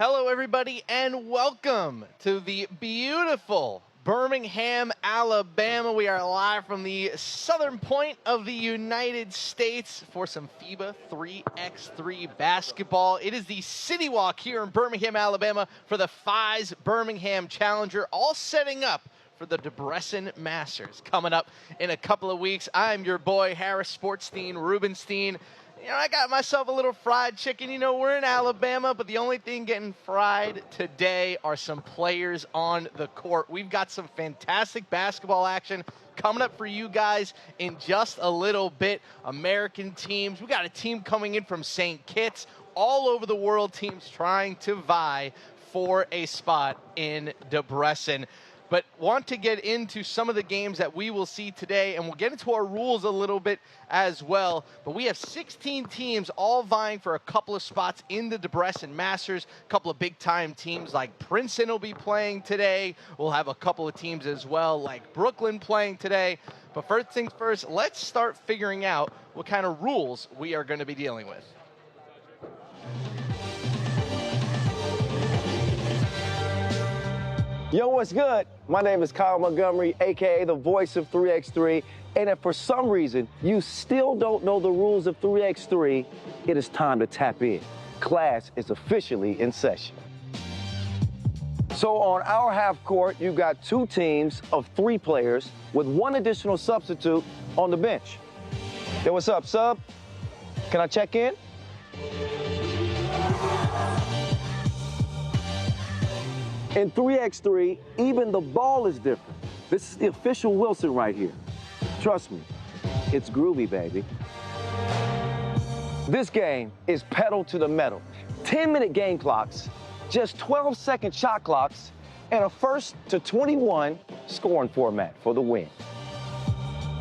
Hello, everybody, and welcome to the beautiful Birmingham, Alabama. We are live from the southern point of the United States for some FIBA 3x3 basketball. It is the City Walk here in Birmingham, Alabama for the FISE Birmingham Challenger, all setting up for the Debrecen Masters coming up in a couple of weeks. I'm your boy, Harris Sportstein Rubenstein. You know, I got myself a little fried chicken. You know, we're in Alabama, but the only thing getting fried today are some players on the court. We've got some fantastic basketball action coming up for you guys in just a little bit. American teams. We got a team coming in from St. Kitts. All over the world, teams trying to vie for a spot in Debrecen. But want to get into some of the games that we will see today, and we'll get into our rules a little bit as well. But we have 16 teams all vying for a couple of spots in the Debrecen Masters. A couple of big-time teams like Princeton will be playing today. We'll have a couple of teams as well like Brooklyn playing today. But first things first, let's start figuring out what kind of rules we are going to be dealing with. Yo, what's good? My name is Kyle Montgomery, aka the voice of 3x3, and if for some reason you still don't know the rules of 3x3, it is time to tap in. Class is officially in session. So on our half court, you've got two teams of 3 players with one additional substitute on the bench. Yo, what's up, sub? Can I check in? In 3x3, even the ball is different. This is the official Wilson right here. Trust me, it's groovy, baby. This game is pedal to the metal. 10-minute game clocks, just 12-second shot clocks, and a first to 21 scoring format for the win.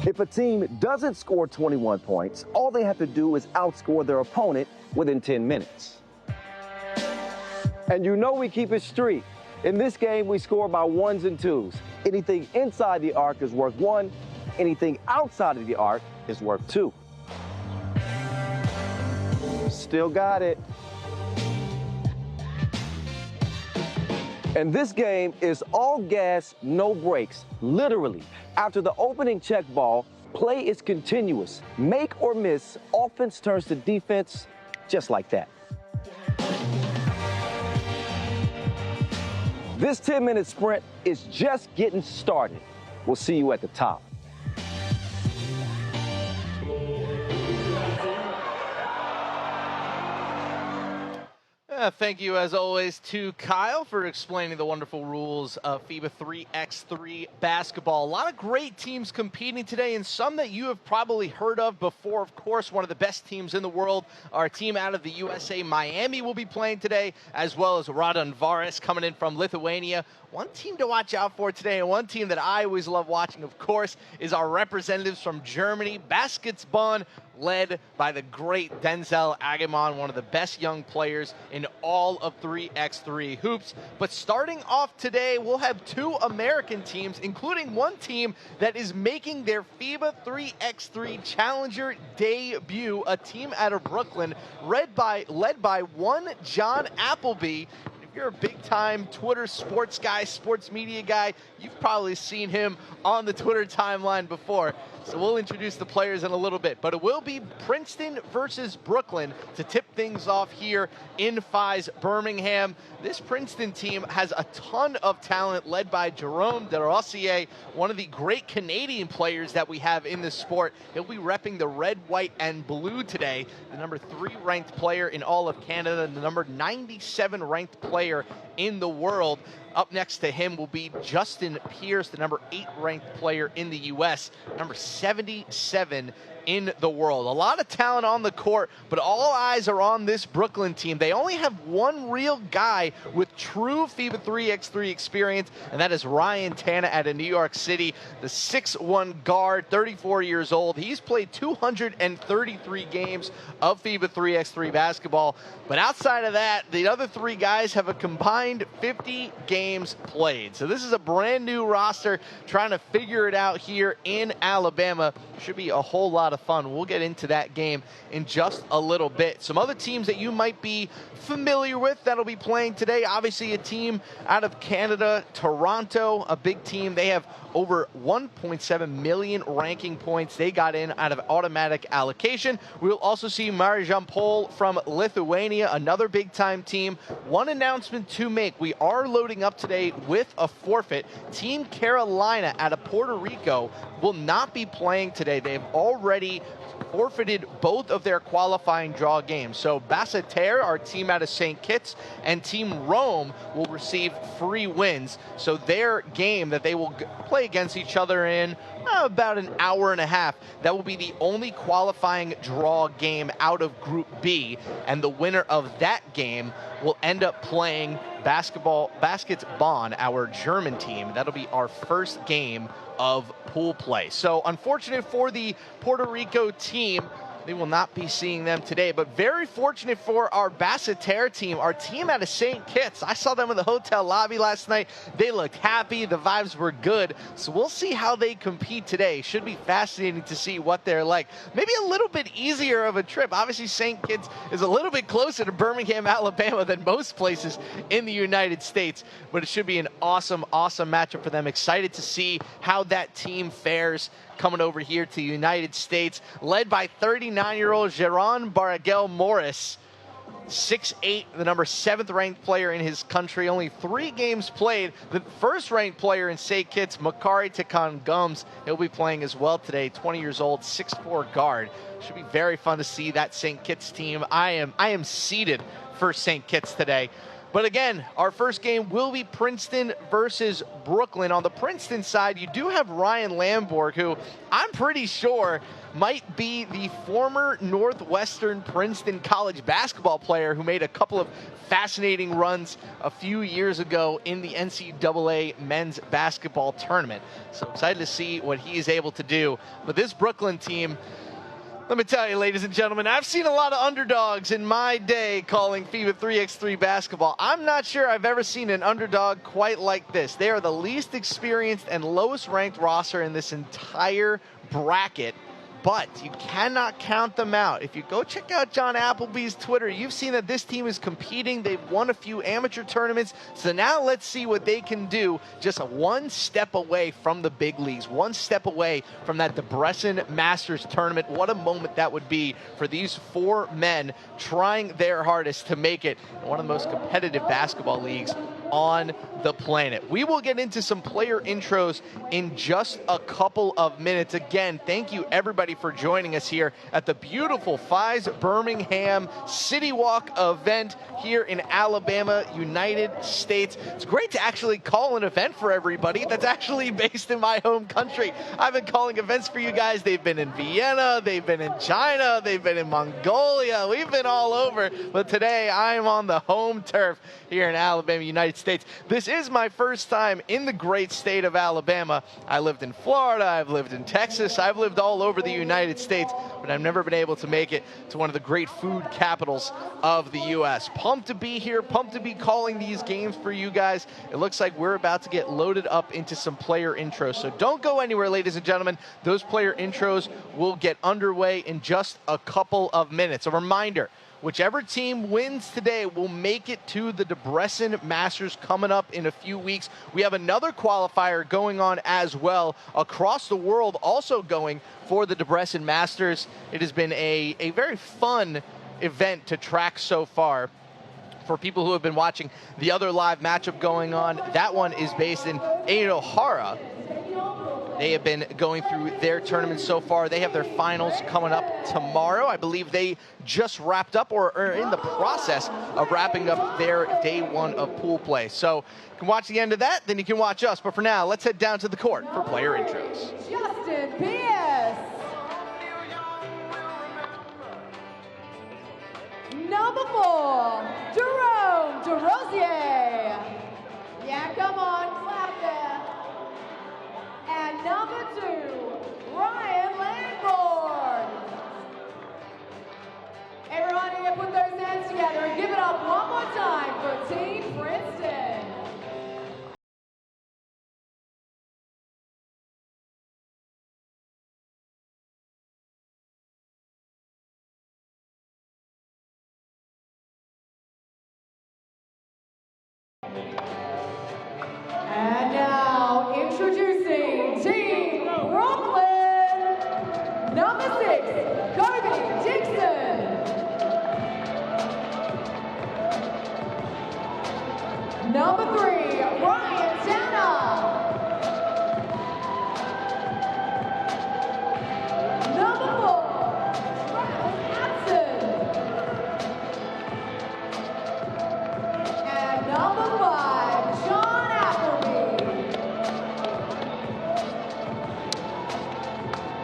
If a team doesn't score 21 points, all they have to do is outscore their opponent within 10 minutes. And you know we keep it street. In this game, we score by 1s and 2s. Anything inside the arc is worth 1. Anything outside of the arc is worth 2. Still got it. And this game is all gas, no brakes. Literally, after the opening check ball, play is continuous. Make or miss, offense turns to defense just like that. This 10-minute sprint is just getting started. We'll see you at the top. Thank you, as always, to Kyle for explaining the wonderful rules of FIBA 3x3 basketball. A lot of great teams competing today, and some that you have probably heard of before. Of course, one of the best teams in the world, our team out of the USA, Miami, will be playing today, as well as Raudondvaris coming in from Lithuania. One team to watch out for today, and one team that I always love watching, of course, is our representatives from Germany, Basseterre, led by the great Denzel Agamon, one of the best young players in all of 3x3 hoops. But starting off today, we'll have 2 American teams, including one team that is making their FIBA 3x3 Challenger debut, a team out of Brooklyn, led by one John Appleby. If you're a big-time Twitter sports guy, sports media guy, you've probably seen him on the Twitter timeline before. So we'll introduce the players in a little bit, but it will be Princeton versus Brooklyn to tip things off here in FISE Birmingham. This Princeton team has a ton of talent led by Jerome Derossier, one of the great Canadian players that we have in this sport. He'll be repping the red, white, and blue today. The number 3 ranked player in all of Canada, the number 97 ranked player in the world. Up next to him will be Justin Pierce, the number 8 ranked player in the U.S., number 77 in the world. A lot of talent on the court, but all eyes are on this Brooklyn team. They only have one real guy with true FIBA 3x3 experience, and that is Ryan Tanna out of New York City, the 6'1 guard, 34 years old. He's played 233 games of FIBA 3x3 basketball, but outside of that, the other 3 guys have a combined 50 games games played. So this is a brand new roster trying to figure it out here in Alabama. Should be a whole lot of fun. We'll get into that game in just a little bit. Some other teams that you might be familiar with that'll be playing today. Obviously a team out of Canada, Toronto, a big team. They have over 1.7 million ranking points they got in out of automatic allocation. We'll also see Marijampol from Lithuania, another big-time team. One announcement to make. We are loading up today with a forfeit. Team Carolina out of Puerto Rico will not be playing today. They've already forfeited both of their qualifying draw games. So Basseterre, our team out of St. Kitts, and Team Rome will receive free wins. So their game that they will play against each other in about an hour and a half, that will be the only qualifying draw game out of Group B. And the winner of that game will end up playing Basketball, our German team. That'll be our first game of pool play. So unfortunate for the Puerto Rico team, they will not be seeing them today, but very fortunate for our Basseterre team, our team out of St. Kitts. I saw them in the hotel lobby last night. They looked happy. The vibes were good. So we'll see how they compete today. Should be fascinating to see what they're like. Maybe a little bit easier of a trip. Obviously, St. Kitts is a little bit closer to Birmingham, Alabama than most places in the United States, but it should be an awesome, awesome matchup for them. Excited to see how that team fares coming over here to the United States, led by 39-year-old Geron Baragel Morris, 6'8", the number 7th ranked player in his country, only 3 games played. The first ranked player in St. Kitts, Makari Tekon Gums, he'll be playing as well today, 20 years old, 6'4" guard. Should be very fun to see that St. Kitts team. I am seated for St. Kitts today. But again, our first game will be Princeton versus Brooklyn. On the Princeton side, you do have Ryan Lamborg, who I'm pretty sure might be the former Northwestern Princeton college basketball player who made a couple of fascinating runs a few years ago in the NCAA men's basketball tournament. So excited to see what he is able to do. But this Brooklyn team, let me tell you, ladies and gentlemen, I've seen a lot of underdogs in my day calling FIBA 3x3 basketball. I'm not sure I've ever seen an underdog quite like this. They are the least experienced and lowest ranked roster in this entire bracket, but you cannot count them out. If you go check out John Appleby's Twitter, you've seen that this team is competing. They've won a few amateur tournaments. So now let's see what they can do, just one step away from the big leagues, one step away from that Debrecen Masters tournament. What a moment that would be for these 4 men trying their hardest to make it in one of the most competitive basketball leagues on the planet. We will get into some player intros in just a couple of minutes. Again, thank you everybody for joining us here at the beautiful FISE Birmingham City Walk event here in Alabama, United States. It's great to actually call an event for everybody that's actually based in my home country. I've been calling events for you guys. They've been in Vienna, they've been in China, they've been in Mongolia. We've been all over, but today I'm on the home turf here in Alabama, United States. This is my first time in the great state of Alabama. I lived in Florida, I've lived in Texas, I've lived all over the United States, but I've never been able to make it to one of the great food capitals of the U.S. Pumped to be here, pumped to be calling these games for you guys. It looks like we're about to get loaded up into some player intros, so don't go anywhere, ladies and gentlemen. Those player intros will get underway in just a couple of minutes. A reminder, whichever team wins today will make it to the Debrecen Masters coming up in a few weeks. We have another qualifier going on as well across the world, also going for the Debrecen Masters. It has been a very fun event to track so far. For people who have been watching the other live matchup going on, that one is based in Einohara. They have been going through their tournament so far. They have their finals coming up tomorrow. I believe they just wrapped up or are in the process of wrapping up their day 1 of pool play. So you can watch the end of that, then you can watch us. But for now, let's head down to the court for player intros. Justin Pierce. Number 4, Jerome DeRosier. Yeah, come on, clap there. And number 2, Ryan Lamborg. Everyone here, put those hands together and give it up one more time for Team Princeton. Number 3, Ryan Tanner. Number 4, Travis Hudson. And number 5, John Appleby.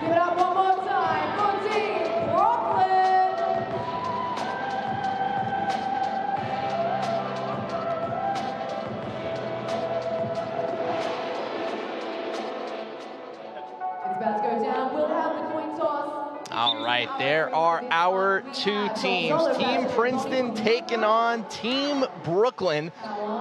Give it up one more time for Team Brooklyn. All right, there are our two teams. Team Princeton taking on Team Brooklyn.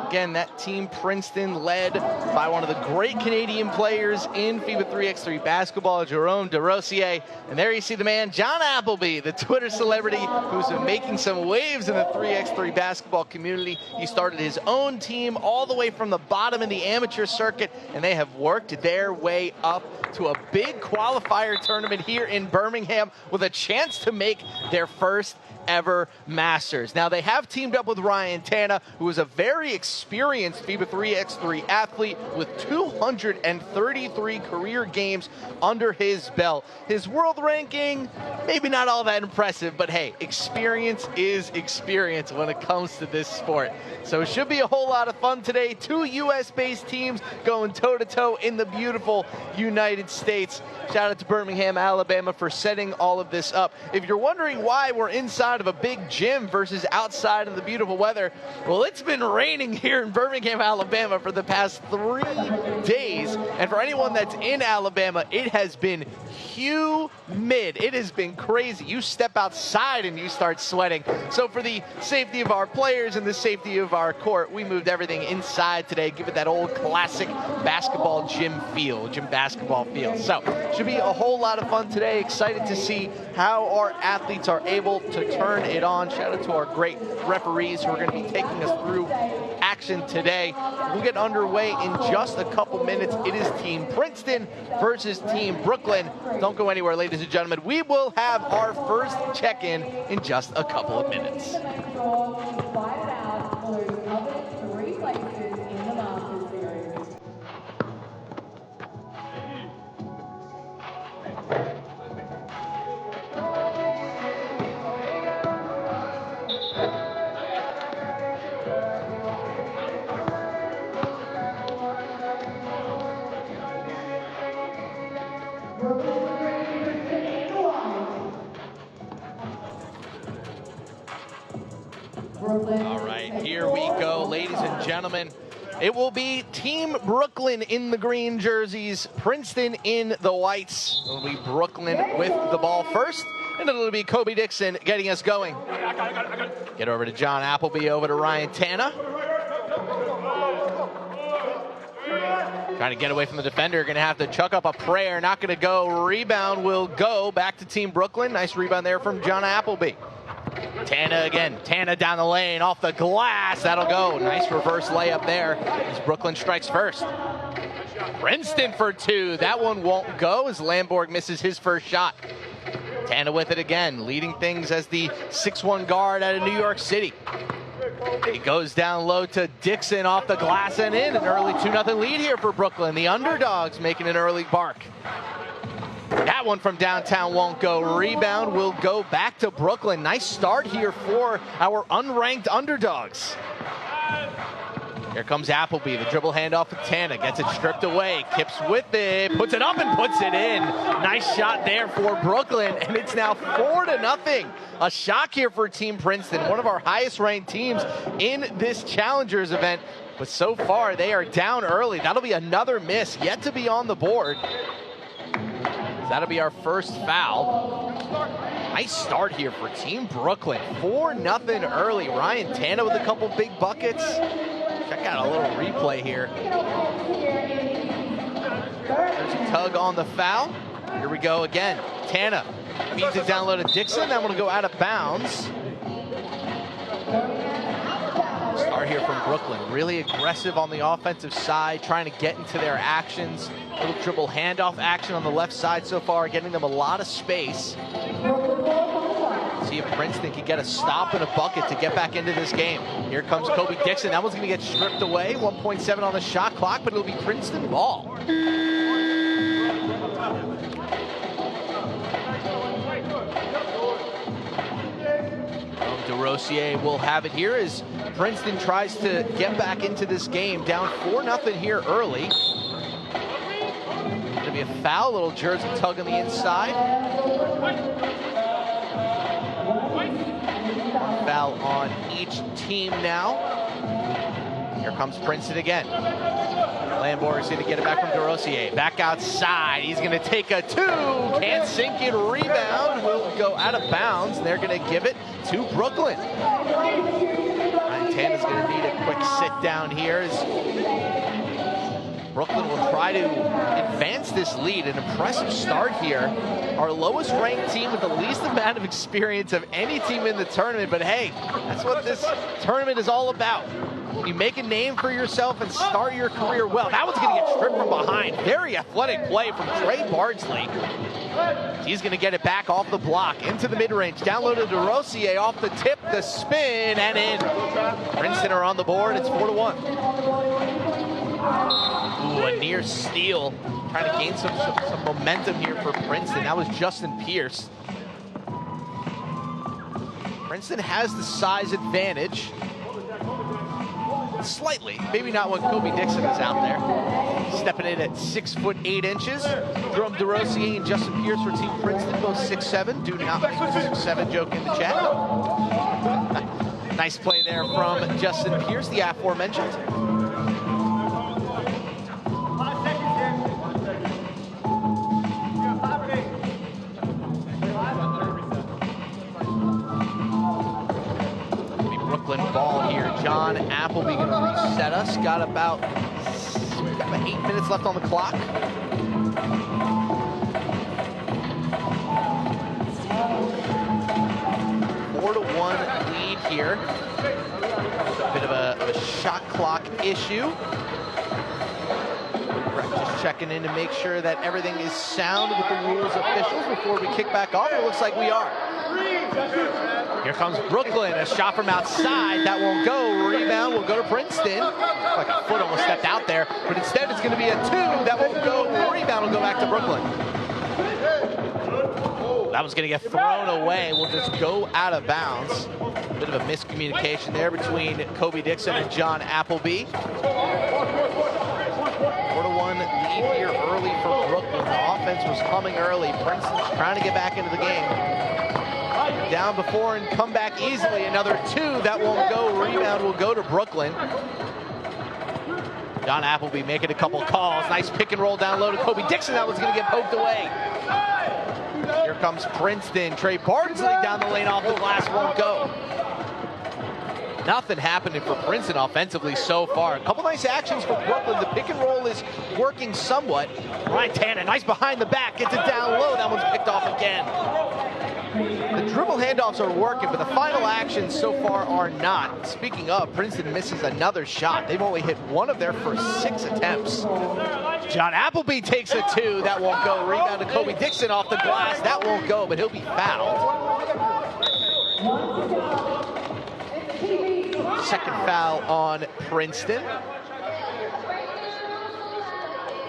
Again, that Team Princeton led by one of the great Canadian players in FIBA 3x3 basketball, Jerome DeRosier. And there you see the man, John Appleby, the Twitter celebrity who's been making some waves in the 3x3 basketball community. He started his own team all the way from the bottom in the amateur circuit, and they have worked their way up to a big qualifier tournament here in Birmingham with a chance to make their first ever Masters. Now, they have teamed up with Ryan Tanner, who is a very experienced FIBA 3x3 athlete with 233 career games under his belt. His world ranking, maybe not all that impressive, but hey, experience is experience when it comes to this sport. So it should be a whole lot of fun today. Two US-based teams going toe-to-toe in the beautiful United States. Shout out to Birmingham, Alabama for setting all of this up. If you're wondering why we're inside of a big gym versus outside in the beautiful weather, well, it's been raining here in Birmingham, Alabama for the past 3 days. And for anyone that's in Alabama, it has been humid. It has been crazy. You step outside and you start sweating. So for the safety of our players and the safety of our court, we moved everything inside today, give it that old classic basketball gym basketball feel. So should be a whole lot of fun today. Excited to see how our athletes are able to turn it on. Shout out to our great referees who are going to be taking us through action today. We'll get underway in just a couple minutes. It is Team Princeton versus Team Brooklyn. Don't go anywhere, ladies and gentlemen. We will have our first check-in in just a couple of minutes. All right, here we go, ladies and gentlemen. It will be Team Brooklyn in the green jerseys, Princeton in the whites. It'll be Brooklyn with the ball first, and it'll be Kobe Dixon getting us going. Get over to John Appleby, over to Ryan Tanner. Trying to get away from the defender, gonna have to chuck up a prayer, not gonna go. Rebound will go back to Team Brooklyn. Nice rebound there from John Appleby. Tana again, Tana down the lane, off the glass, that'll go. Nice reverse layup there as Brooklyn strikes first. Princeton for two, that one won't go as Lamborg misses his first shot. Tana with it again, leading things as the 6'1" guard out of New York City. He goes down low to Dixon, off the glass and in. An early 2-0 lead here for Brooklyn. The underdogs making an early bark. That one from downtown won't go. Rebound will go back to Brooklyn. Nice start here for our unranked underdogs. Here comes Appleby, the dribble handoff to Tana, gets it stripped away, Kips with it, puts it up and puts it in. Nice shot there for Brooklyn, and it's now 4-0. A shock here for Team Princeton, one of our highest ranked teams in this Challengers event, but so far they are down early. That'll be another miss, yet to be on the board. That'll be our first foul. Nice start here for Team Brooklyn. 4-0 early. Ryan Tanner with a couple big buckets. Check out a little replay here. There's a tug on the foul. Here we go again. Tanner feeds it down low to Dixon. That one will go out of bounds. are here from Brooklyn. Really aggressive on the offensive side, trying to get into their actions. Little dribble handoff action on the left side so far, getting them a lot of space. See if Princeton can get a stop and a bucket to get back into this game. Here comes Kobe Dixon. That one's going to get stripped away. 1.7 on the shot clock, but it'll be Princeton ball. DeRosier will have it here as Princeton tries to get back into this game. Down 4-0 here early. Going to be a foul, little jersey tug on the inside. One foul on each team now. Here comes Princeton again. Lamborg is going to get it back from DeRosier. Back outside. He's going to take a two. Can't sink it. Rebound will go out of bounds. They're going to give it to Brooklyn. Ryan Tanner's going to need a quick sit down here as Brooklyn will try to advance this lead. An impressive start here. Our lowest ranked team with the least amount of experience of any team in the tournament. But hey, that's what this tournament is all about. You make a name for yourself and start your career well. That one's going to get stripped from behind. Very athletic play from Trey Bardsley. He's going to get it back off the block into the mid-range. Down low to DeRosier off the tip, the spin, and in. Princeton are on the board. It's 4-1. Ooh, a near steal. Trying to gain some momentum here for Princeton. That was Justin Pierce. Princeton has the size advantage. Slightly, maybe not when Kobe Dixon is out there. Stepping in at 6'8". Jerome DeRosier and Justin Pierce for Team Princeton, both 6'7". Do not make the 6'7" joke in the chat. Nice play there from Justin Pierce, the aforementioned. Ball here. John Appleby going to reset us. Got about 8 minutes left on the clock. Four to 1 lead here. A bit of a shot clock issue. Just checking in to make sure that everything is sound with the rules officials before we kick back off. It looks like we are. Here comes Brooklyn, a shot from outside, that won't go. Rebound will go to Princeton. Like a foot almost stepped out there, but instead it's going to be a two, that won't go. Rebound will go back to Brooklyn. That was going to get thrown away, will just go out of bounds. Bit of a miscommunication there between Kobe Dixon and John Appleby. 4-1 lead here early for Brooklyn. The offense was humming early. Princeton's trying to get back into the game. Down before and come back easily. Another two, that won't go. Rebound will go to Brooklyn. John Appleby making a couple calls. Nice pick and roll down low to Kobe Dixon. That one's going to get poked away. Here comes Princeton. Trey Bardsley down the lane off the glass, won't go. Nothing happening for Princeton offensively so far. A couple nice actions for Brooklyn. The pick and roll is working somewhat. Ryan Tanner, nice behind the back, gets it down low. That one's picked off again. The dribble handoffs are working, but the final actions so far are not. Speaking of, Princeton misses another shot. They've only hit one of their first 6 attempts. John Appleby takes a two. That won't go. Rebound to Kobe Dixon off the glass. That won't go, but he'll be fouled. Second foul on Princeton.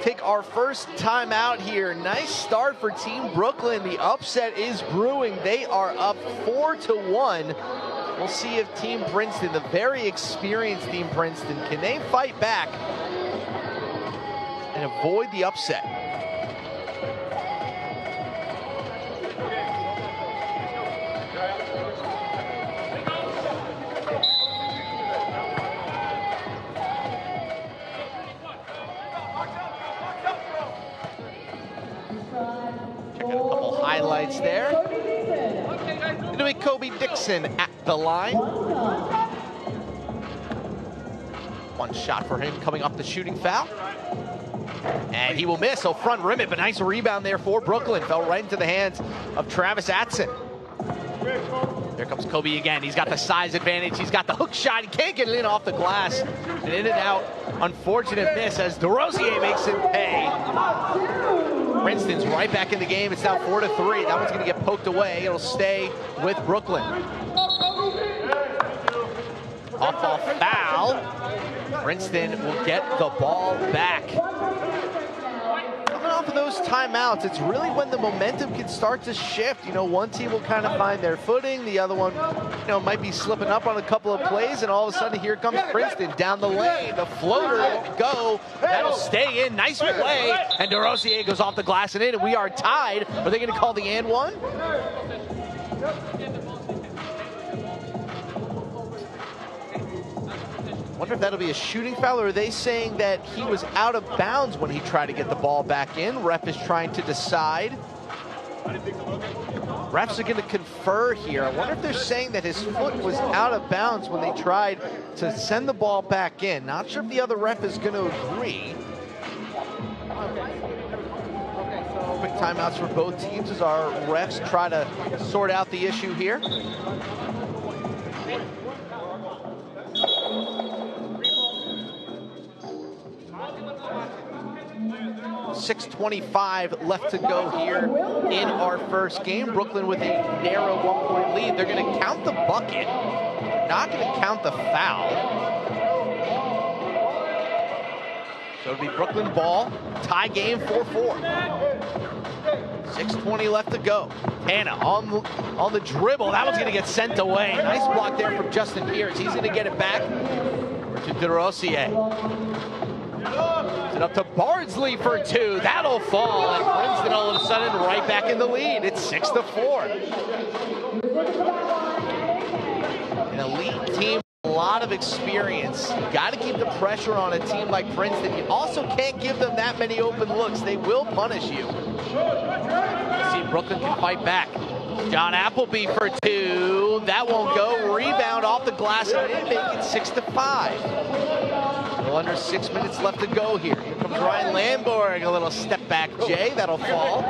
Take our first time out here. Nice start for Team Brooklyn. The upset is brewing. They are up 4-1. We'll see if Team Princeton, the very experienced Team Princeton, can they fight back and avoid the upset? Highlights there. It'll be Kobe Dixon at the line. One shot for him coming off the shooting foul. And he will miss. He'll front rim it, but nice rebound there for Brooklyn. Fell right into the hands of Travis Atson. There comes Kobe again. He's got the size advantage. He's got the hook shot. He can't get it in off the glass. And in and out. Unfortunate miss as DeRosier makes it pay. Princeton's right back in the game. It's now 4-3. That one's going to get poked away. It'll stay with Brooklyn. Off foul. Princeton will get the ball back. Coming off of those timeouts, it's really when the momentum can start to shift. You know, one team will kind of find their footing. The other one, you know, might be slipping up on a couple of plays, and all of a sudden here comes Princeton down the lane. The floater will go. That'll stay in. Nice play. And DeRosier goes off the glass and in, and we are tied. Are they going to call the and one? Wonder if that'll be a shooting foul, or are they saying that he was out of bounds when he tried to get the ball back in? Ref is trying to decide. Refs are going to confer here. I wonder if they're saying that his foot was out of bounds when they tried to send the ball back in. Not sure if the other ref is going to agree. Quick timeouts for both teams as our refs try to sort out the issue here. 6:25 left to go here in our first game. Brooklyn with a narrow 1-point lead. They're going to count the bucket, not going to count the foul. So it'll be Brooklyn ball, tie game 4-4. 6:20 left to go. Hannah on the dribble. That one's going to get sent away. Nice block there from Justin Pierce. He's going to get it back to DeRosier. Up to Bardsley for two. That'll fall. And Princeton all of a sudden right back in the lead. It's 6-4. An elite team, a lot of experience. You got to keep the pressure on a team like Princeton. You also can't give them that many open looks. They will punish you. Let's see if Brooklyn can fight back. John Appleby for two. That won't go. Rebound off the glass and they make it 6-5. Well, under 6 minutes left to go here. Here comes Ryan Lamborg, a little step back Jay, that'll fall.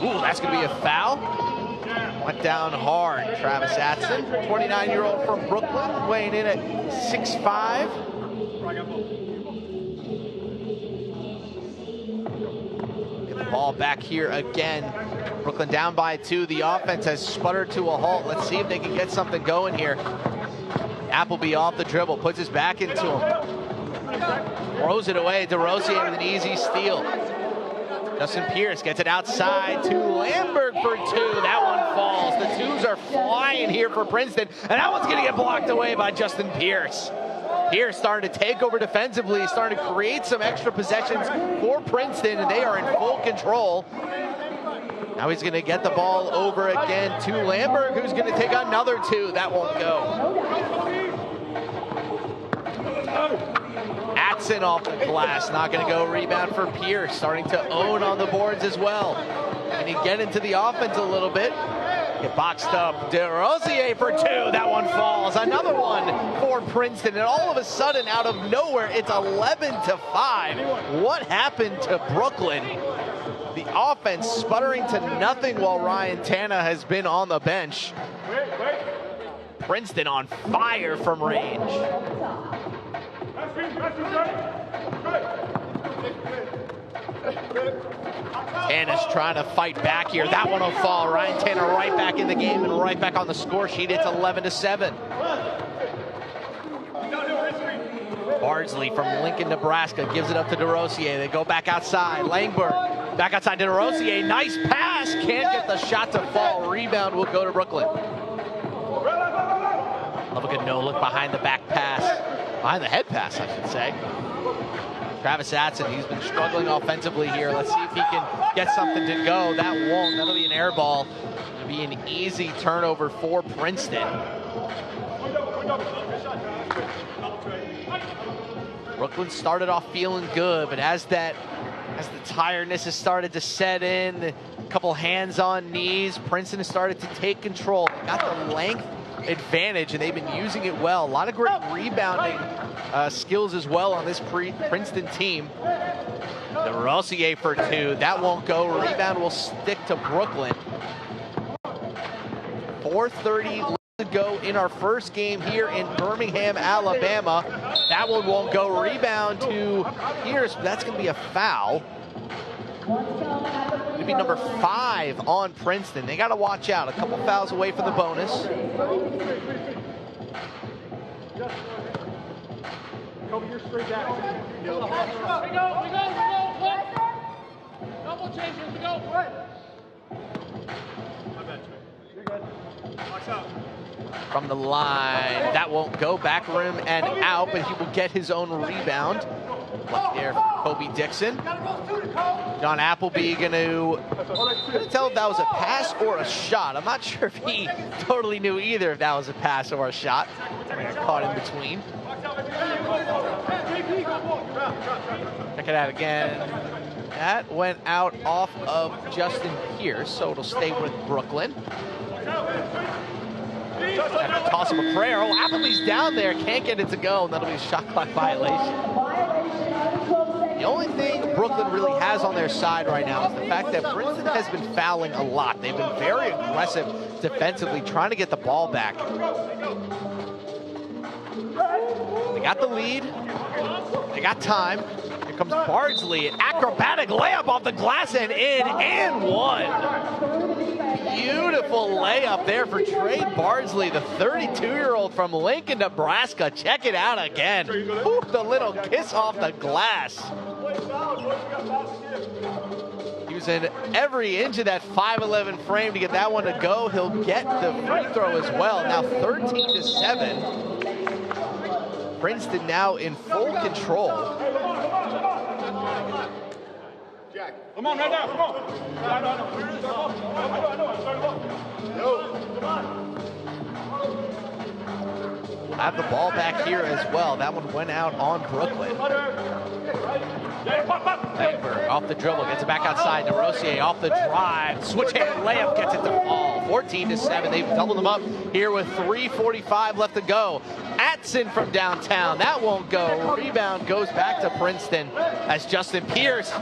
Ooh, that's gonna be a foul. Went down hard, Travis Atson, 29-year-old from Brooklyn, weighing in at 6'5". Get the ball back here again. Brooklyn down by 2. The offense has sputtered to a halt. Let's see if they can get something going here. Appleby off the dribble, puts his back into him. Throws it away, DeRosier with an easy steal. Justin Pierce gets it outside to Lamberg for two. That one falls. The twos are flying here for Princeton, and that one's gonna get blocked away by Justin Pierce. Pierce starting to take over defensively, starting to create some extra possessions for Princeton, and they are in full control. Now he's going to get the ball over again to Lamberg, who's going to take another two. That won't go. Atson off the glass, not going to go. Rebound for Pierce, starting to own on the boards as well. Can he get into the offense a little bit? Get boxed up. DeRosier for two. That one falls. Another one for Princeton. And all of a sudden, out of nowhere, it's 11-5. What happened to Brooklyn? The offense sputtering to nothing while Ryan Tana has been on the bench. Princeton on fire from range. Tana's trying to fight back here. That one will fall. Ryan Tana right back in the game and right back on the score sheet. It's 11-7. Bardsley from Lincoln, Nebraska gives it up to DeRosier. They go back outside. Langberg back outside to DeRosier. Nice pass. Can't get the shot to fall. Rebound will go to Brooklyn. Love a good no-look behind the back pass. Behind the head pass, I should say. Travis Atson, he's been struggling offensively here. Let's see if he can get something to go. That won't. That'll be an air ball. It'll be an easy turnover for Princeton. Brooklyn started off feeling good, but as the tiredness has started to set in, a couple hands on knees, Princeton has started to take control. Got the length advantage, and they've been using it well. A lot of great rebounding skills as well on this Princeton team. Rossier for 2. That won't go. Rebound will stick to Brooklyn. 4:30 left to go in our first game here in Birmingham, Alabama. That one won't go. Rebound to Pierce, but that's going to be a foul. It'll be number 5 on Princeton. They got to watch out. A couple fouls away from the bonus. Over here, straight down. We go. Double changes, we go. My bad, you're good. Box out. From the line, that won't go. Back rim and out, but he will get his own rebound. Left there for Kobe Dixon. John Appleby couldn't tell if that was a pass or a shot. I'm not sure if he totally knew either if that was a pass or a shot. Caught in between. Check it out again. That went out off of Justin Pierce, so it'll stay with Brooklyn. Have to toss him a prayer. Oh, Appleby's down there, can't get it to go, and that'll be a shot clock violation. The only thing Brooklyn really has on their side right now is the fact that Princeton has been fouling a lot. They've been very aggressive defensively, trying to get the ball back. They got the lead. They got time. Here comes Bardsley. An acrobatic layup off the glass and in and one. Beautiful layup there for Trey Bardsley, the 32-year-old from Lincoln, Nebraska. Check it out again. Ooh, the little kiss off the glass. Using every inch of that 5'11" frame to get that one to go. He'll get the free throw as well. Now 13-7. Princeton now in full control. Jack, come on, right now, come on. We'll have the ball back here as well. That one went out on Brooklyn. Langberg off the dribble, gets it back outside. DeRosier off the drive. Switch hand layup gets it to fall. 14-7. They've doubled them up here with 3:45 left to go. Atson from downtown. That won't go. Rebound goes back to Princeton as Justin Pierce.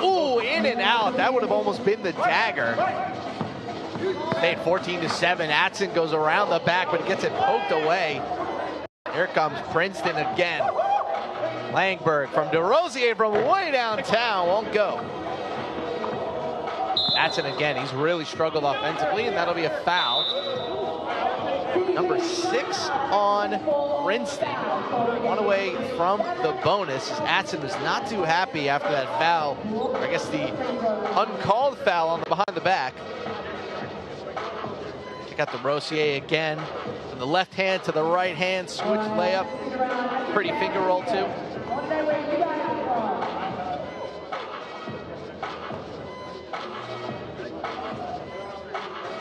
Ooh, in and out. That would have almost been the dagger. Stayed 14-7. Atson goes around the back, but gets it poked away. Here comes Princeton again. Langberg from DeRosier from way downtown, won't go. Atson again, he's really struggled offensively, and that'll be a foul. Number 6 on Princeton. One away from the bonus. Atson was not too happy after that foul, or I guess the uncalled foul on the behind the back. Got the Rossier again. From the left hand to the right hand, switch layup. Pretty finger roll too.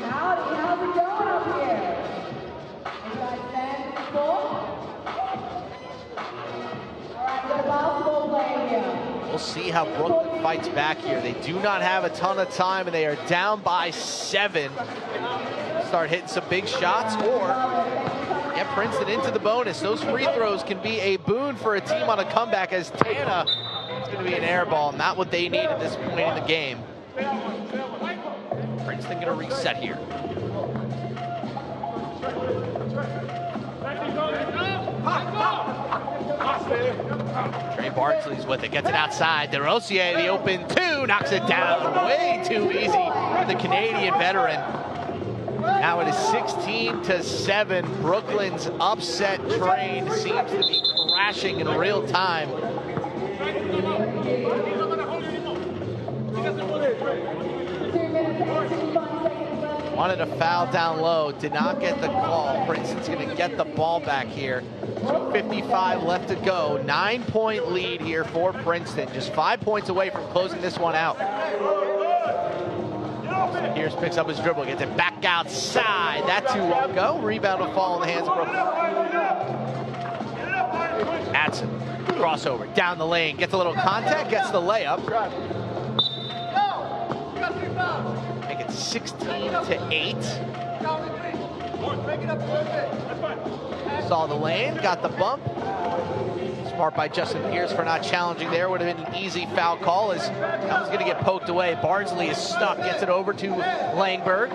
How's it going up here? You guys stand in the floor? All right, we're basketball playing here. We'll see how Brooklyn fights back here. They do not have a ton of time, and they are down by 7. Start hitting some big shots, or get Princeton into the bonus. Those free throws can be a boon for a team on a comeback, as Tana is going to be an air ball, not what they need at this point in the game. Princeton going to reset here. Trey Bardsley's with it, gets it outside. DeRosier, the open 2, knocks it down way too easy for the Canadian veteran. Now it is 16-7. Brooklyn's upset train seems to be crashing in real time. Wanted a foul down low, did not get the call. Princeton's going to get the ball back here. 2:55 left to go. 9-point lead here for Princeton. Just 5 points away from closing this one out. Pierce picks up his dribble, gets it back outside. That too won't go. Rebound will fall in the hands of Brooklyn. Atson, crossover, down the lane, gets a little contact, gets the layup. Make it 16-8. Saw the lane, got the bump. Smart by Justin Pierce for not challenging there. Would have been an easy foul call as that was going to get poked away. Bardsley is stuck, gets it over to Langberg.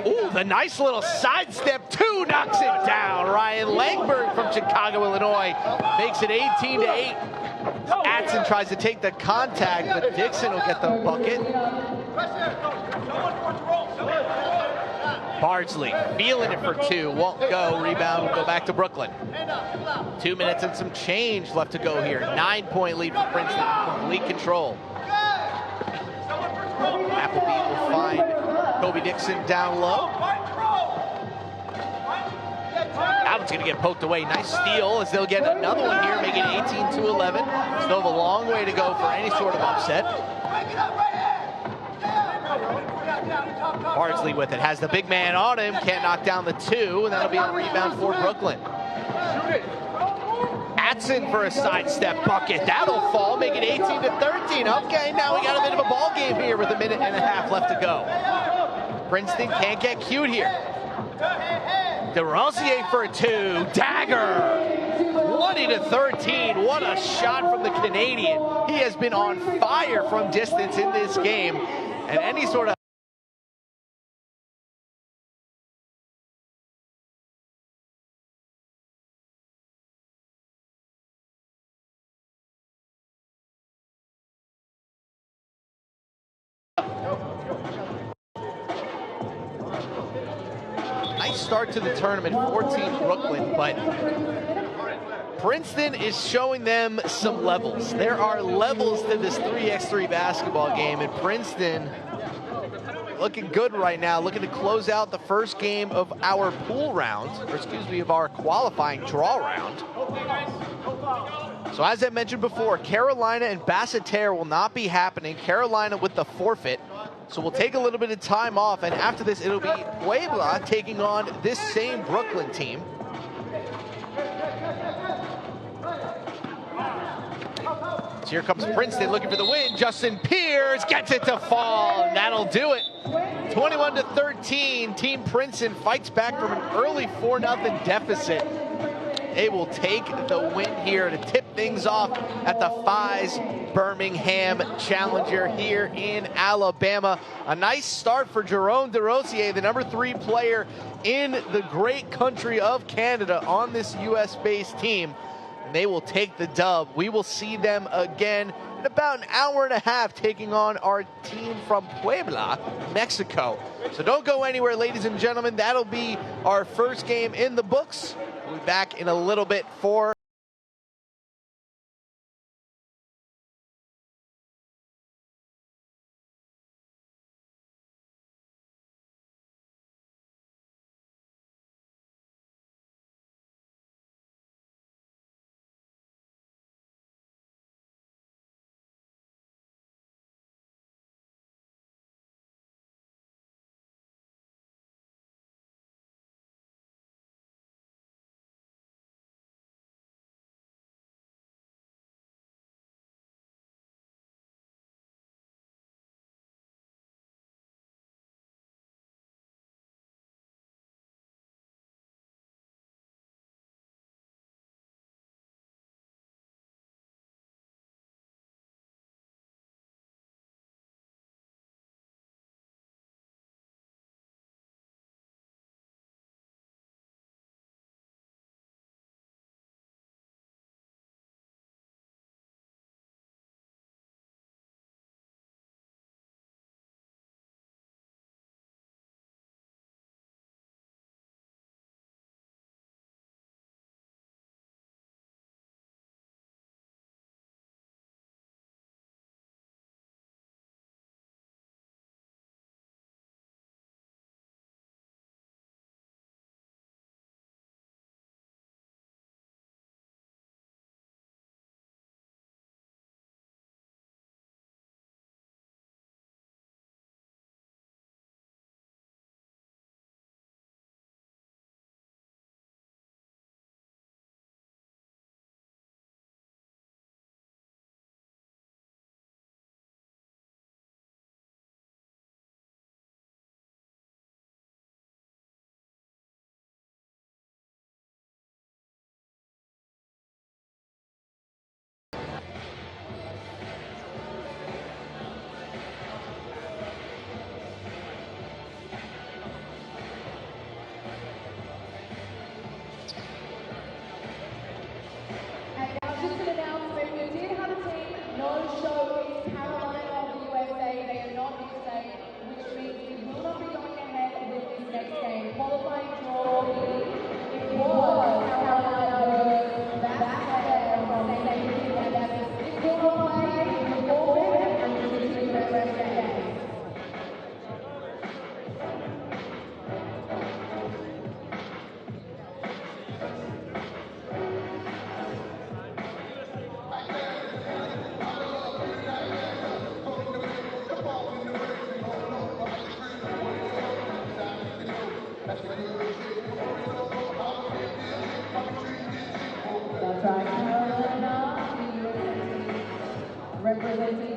Ooh, the nice little sidestep two knocks it down. Ryan Langberg from Chicago, Illinois makes it 18-8. Atson tries to take the contact, but Dixon will get the bucket. Bardsley feeling it for two, won't go. Rebound will go back to Brooklyn. 2 minutes and some change left to go here. 9-point lead for Princeton, complete control. Appleby will find Kobe Dixon down low. Allen's going to get poked away. Nice steal as they'll get another one here, making 18-11. Still have a long way to go for any sort of upset. Bardsley with it, has the big man on him, can't knock down the two, and that'll be a rebound for Brooklyn. Atson for a sidestep bucket, that'll fall, make it 18-13. Okay, now we got a bit of a ball game here with a minute and a half left to go. Princeton can't get cute here. DeRosier for a two, dagger. 20-13, what a shot from the Canadian. He has been on fire from distance in this game, and any sort of nice start to the tournament, 14 Brooklyn, but Princeton is showing them some levels. There are levels to this 3x3 basketball game, and Princeton looking good right now, looking to close out the first game of our pool round, or excuse me, of our qualifying draw round. So as I mentioned before, Carolina and Basseterre will not be happening. Carolina with the forfeit. So we'll take a little bit of time off, and after this, it'll be Puebla taking on this same Brooklyn team. So here comes Princeton looking for the win. Justin Pierce gets it to fall, and that'll do it. 21-13, Team Princeton fights back from an early 4-0 deficit. They will take the win here to tip things off at the FISE Birmingham Challenger here in Alabama. A nice start for Jerome DeRosier, the number 3 player in the great country of Canada on this US-based team. And they will take the dub. We will see them again in about an hour and a half taking on our team from Puebla, Mexico. So don't go anywhere, ladies and gentlemen. That'll be our first game in the books. We'll be back in a little bit for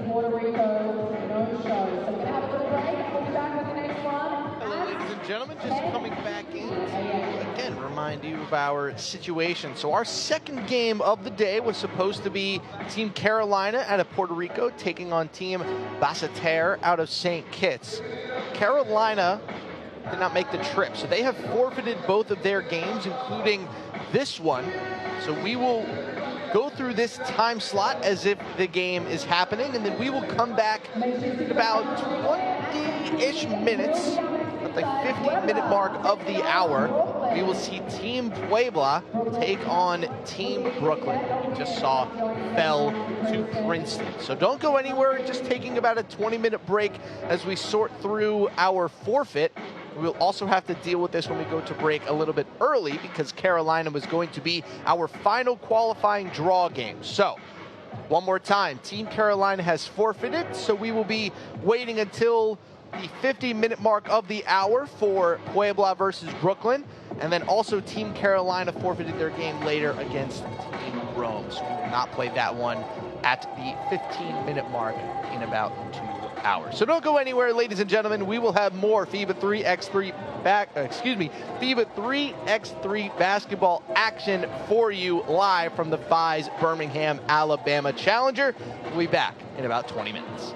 Puerto Rico no-show. So we're going to have a little break. We'll be back with the next one. Hello, ladies and gentlemen, just coming back in to, again, remind you of our situation. So our second game of the day was supposed to be Team Carolina out of Puerto Rico taking on Team Basseterre out of St. Kitts. Carolina did not make the trip, so they have forfeited both of their games, including this one. So we will go through this time slot as if the game is happening, and then we will come back in about 20-ish minutes at the 50-minute mark of the hour. We will see Team Puebla take on Team Brooklyn. We just saw fell to Princeton. So don't go anywhere, just taking about a 20-minute break as we sort through our forfeit. We'll also have to deal with this when we go to break a little bit early because Carolina was going to be our final qualifying draw game. So, one more time, Team Carolina has forfeited, so we will be waiting until the 50-minute mark of the hour for Puebla versus Brooklyn, and then also Team Carolina forfeited their game later against Team Rome, so we will not play that one at the 15-minute mark in about 2 hours. So don't go anywhere, ladies and gentlemen. We will have more FIBA 3x3 FIBA 3x3 basketball action for you live from the FISE Birmingham, Alabama Challenger. We'll be back in about 20 minutes.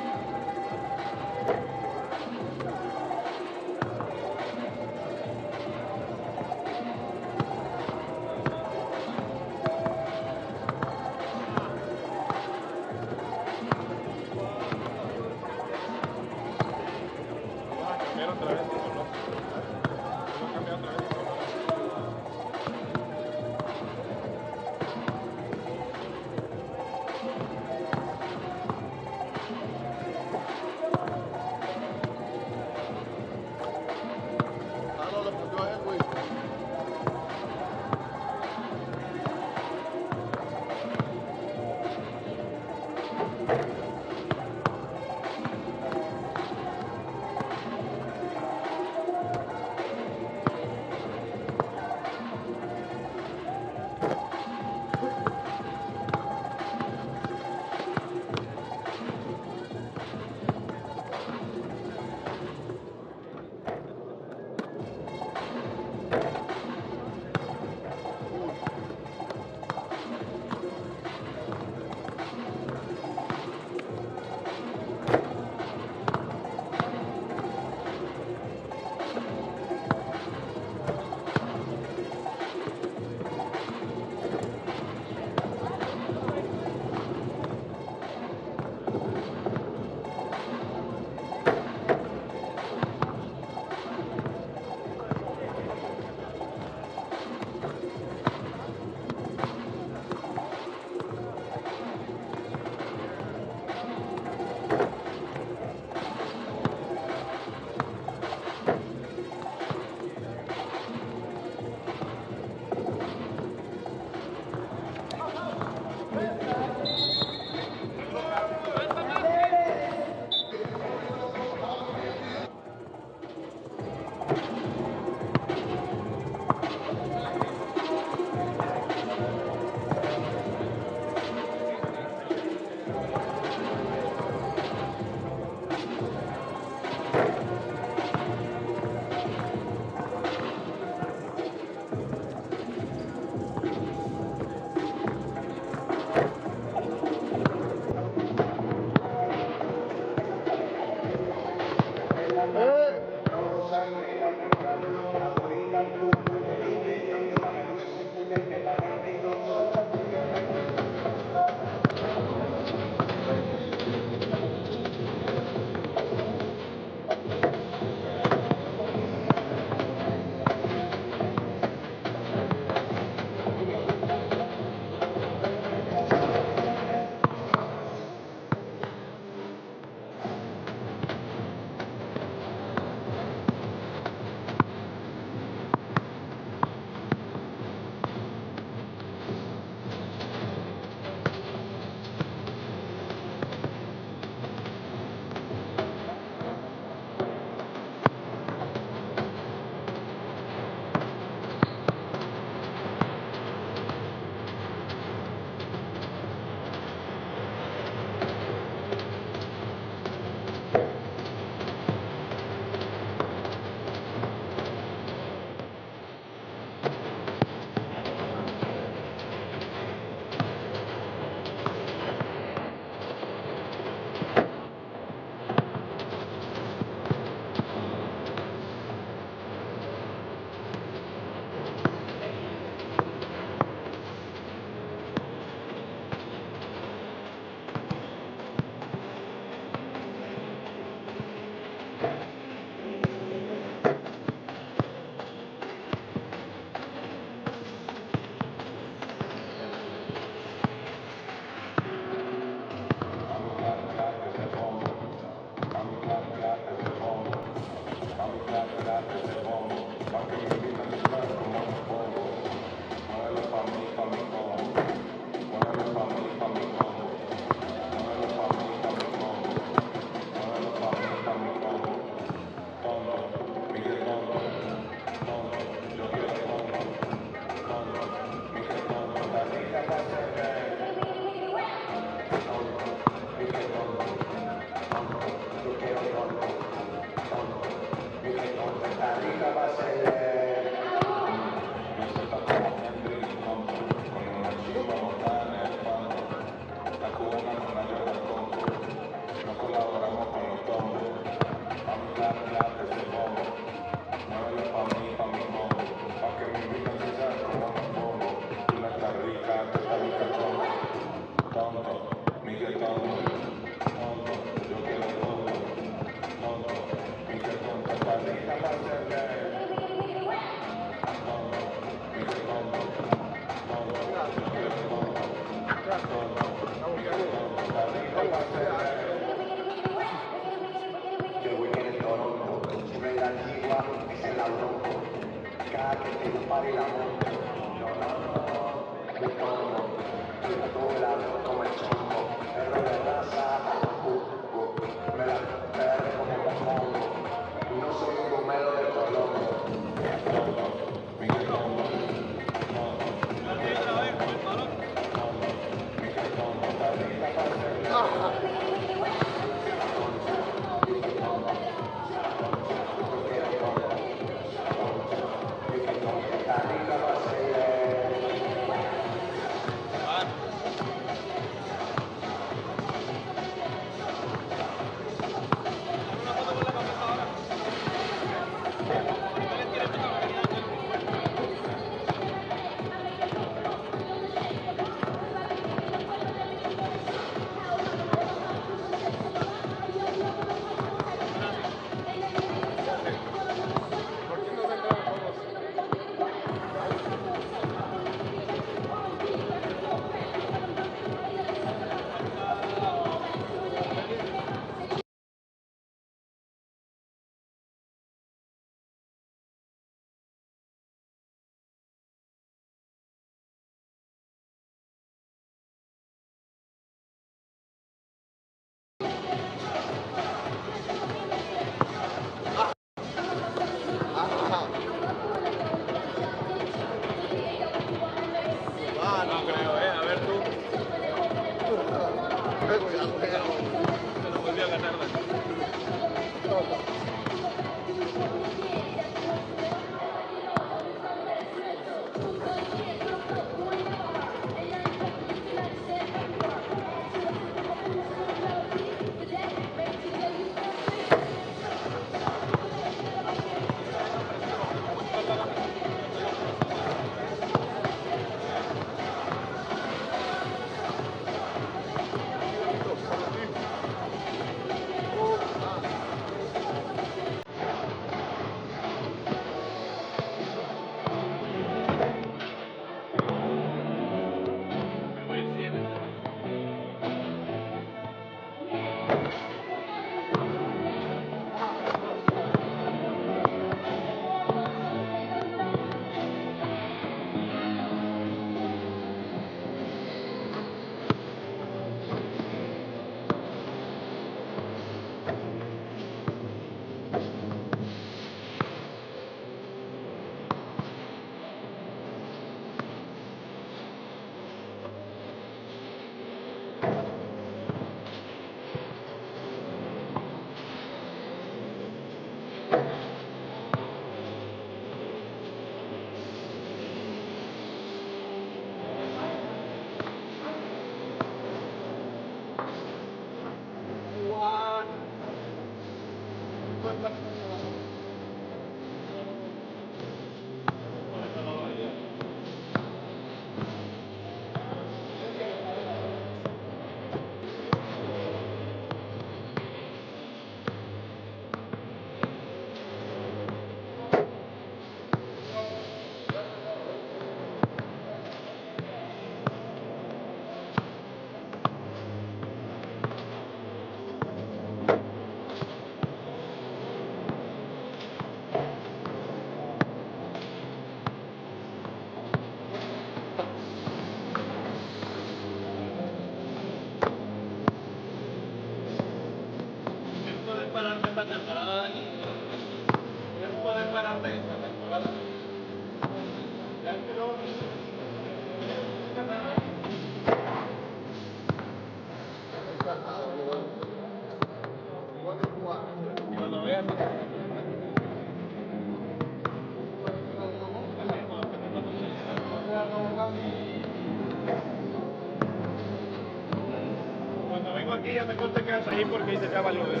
aquí ya mejor te quedas ahí porque dice ya valió ver.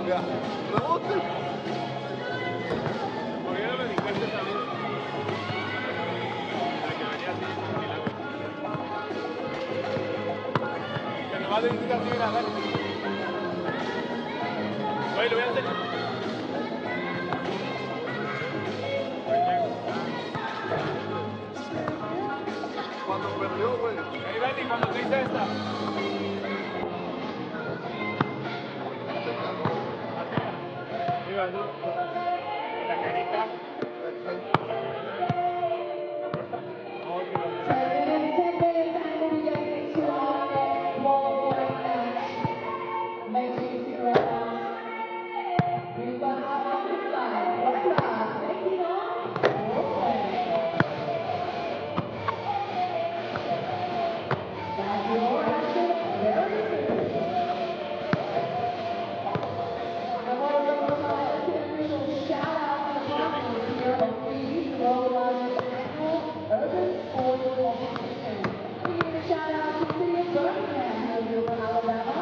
Ya, rebote. ¿Por qué no me dedicaste también? Que me va a dedicar así, mira, dale. Oye, lo voy a hacer. Cuando perdió, güey. Ahí, Betty, cuando te hice esta. Mira, la carita. Make sure you see right now. We've got our on this side. What's up? Take it on. That's your action. Very good. I want to give a official shout out to the partners here at FIBA International Urban Sports Competition. We give a shout out to the city of Birmingham, Mobile, Alabama.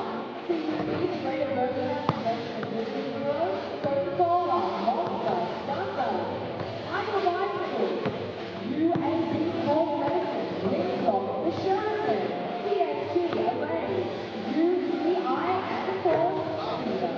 CBC, Greater Birmingham Convention Visiting Bureau, Coca-Cola, Monster, Sunday, Tiger Bicycles, UNB Home Medicine, Wingstop, The Sheraton, CST, Array, UCI, and of course, FIBA.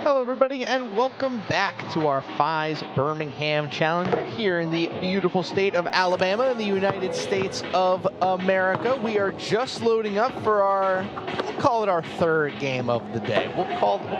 Hello everybody and welcome back to our FISE Birmingham Challenger here in the beautiful state of Alabama in the United States of America. We are just loading up for our, we'll call it our third game of the day. We'll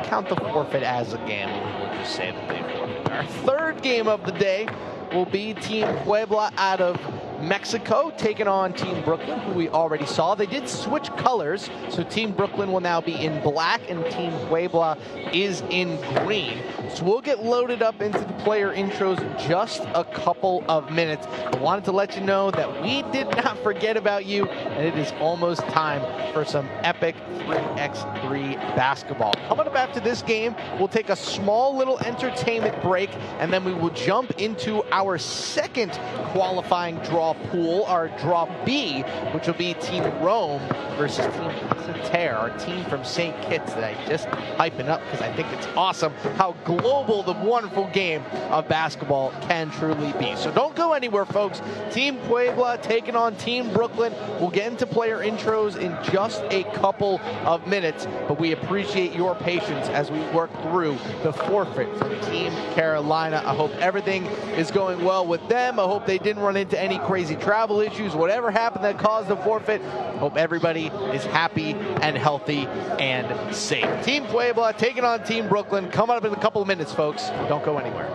count the forfeit as a game. We'll just say that they forfeit. Our third game of the day will be Team Puebla out of Mexico taking on Team Brooklyn, who we already saw. They did switch colors, so Team Brooklyn will now be in black and Team Puebla is in green. So we'll get loaded up into the player intros in just a couple of minutes. I wanted to let you know that we did not forget about you, and it is almost time for some epic 3x3 basketball. Coming up after this game, we'll take a small little entertainment break, and then we will jump into our second qualifying draw pool, our draw B, which will be Team Rome versus Team Basseterre, our team from St. Kitts that I just hyping up because I think it's awesome how global the wonderful game of basketball can truly be. So don't go anywhere, folks. Team Puebla taking on Team Brooklyn. We'll get into player intros in just a couple of minutes, but we appreciate your patience as we work through the forfeit from Team Carolina. I hope everything is going well with them. I hope they didn't run into any crazy travel issues. Whatever happened that caused the forfeit, hope everybody is happy and healthy and safe. Team Puebla taking on Team Brooklyn. Coming up in a couple of minutes, folks. Don't go anywhere.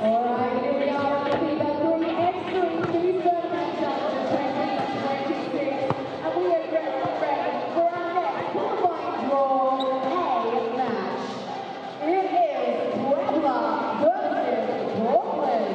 All right, here we are on the FIBA 3x3 FISE Birmingham Challenger 2026, and we are getting ready for our next qualifying draw A match. It is Puebla versus Brooklyn.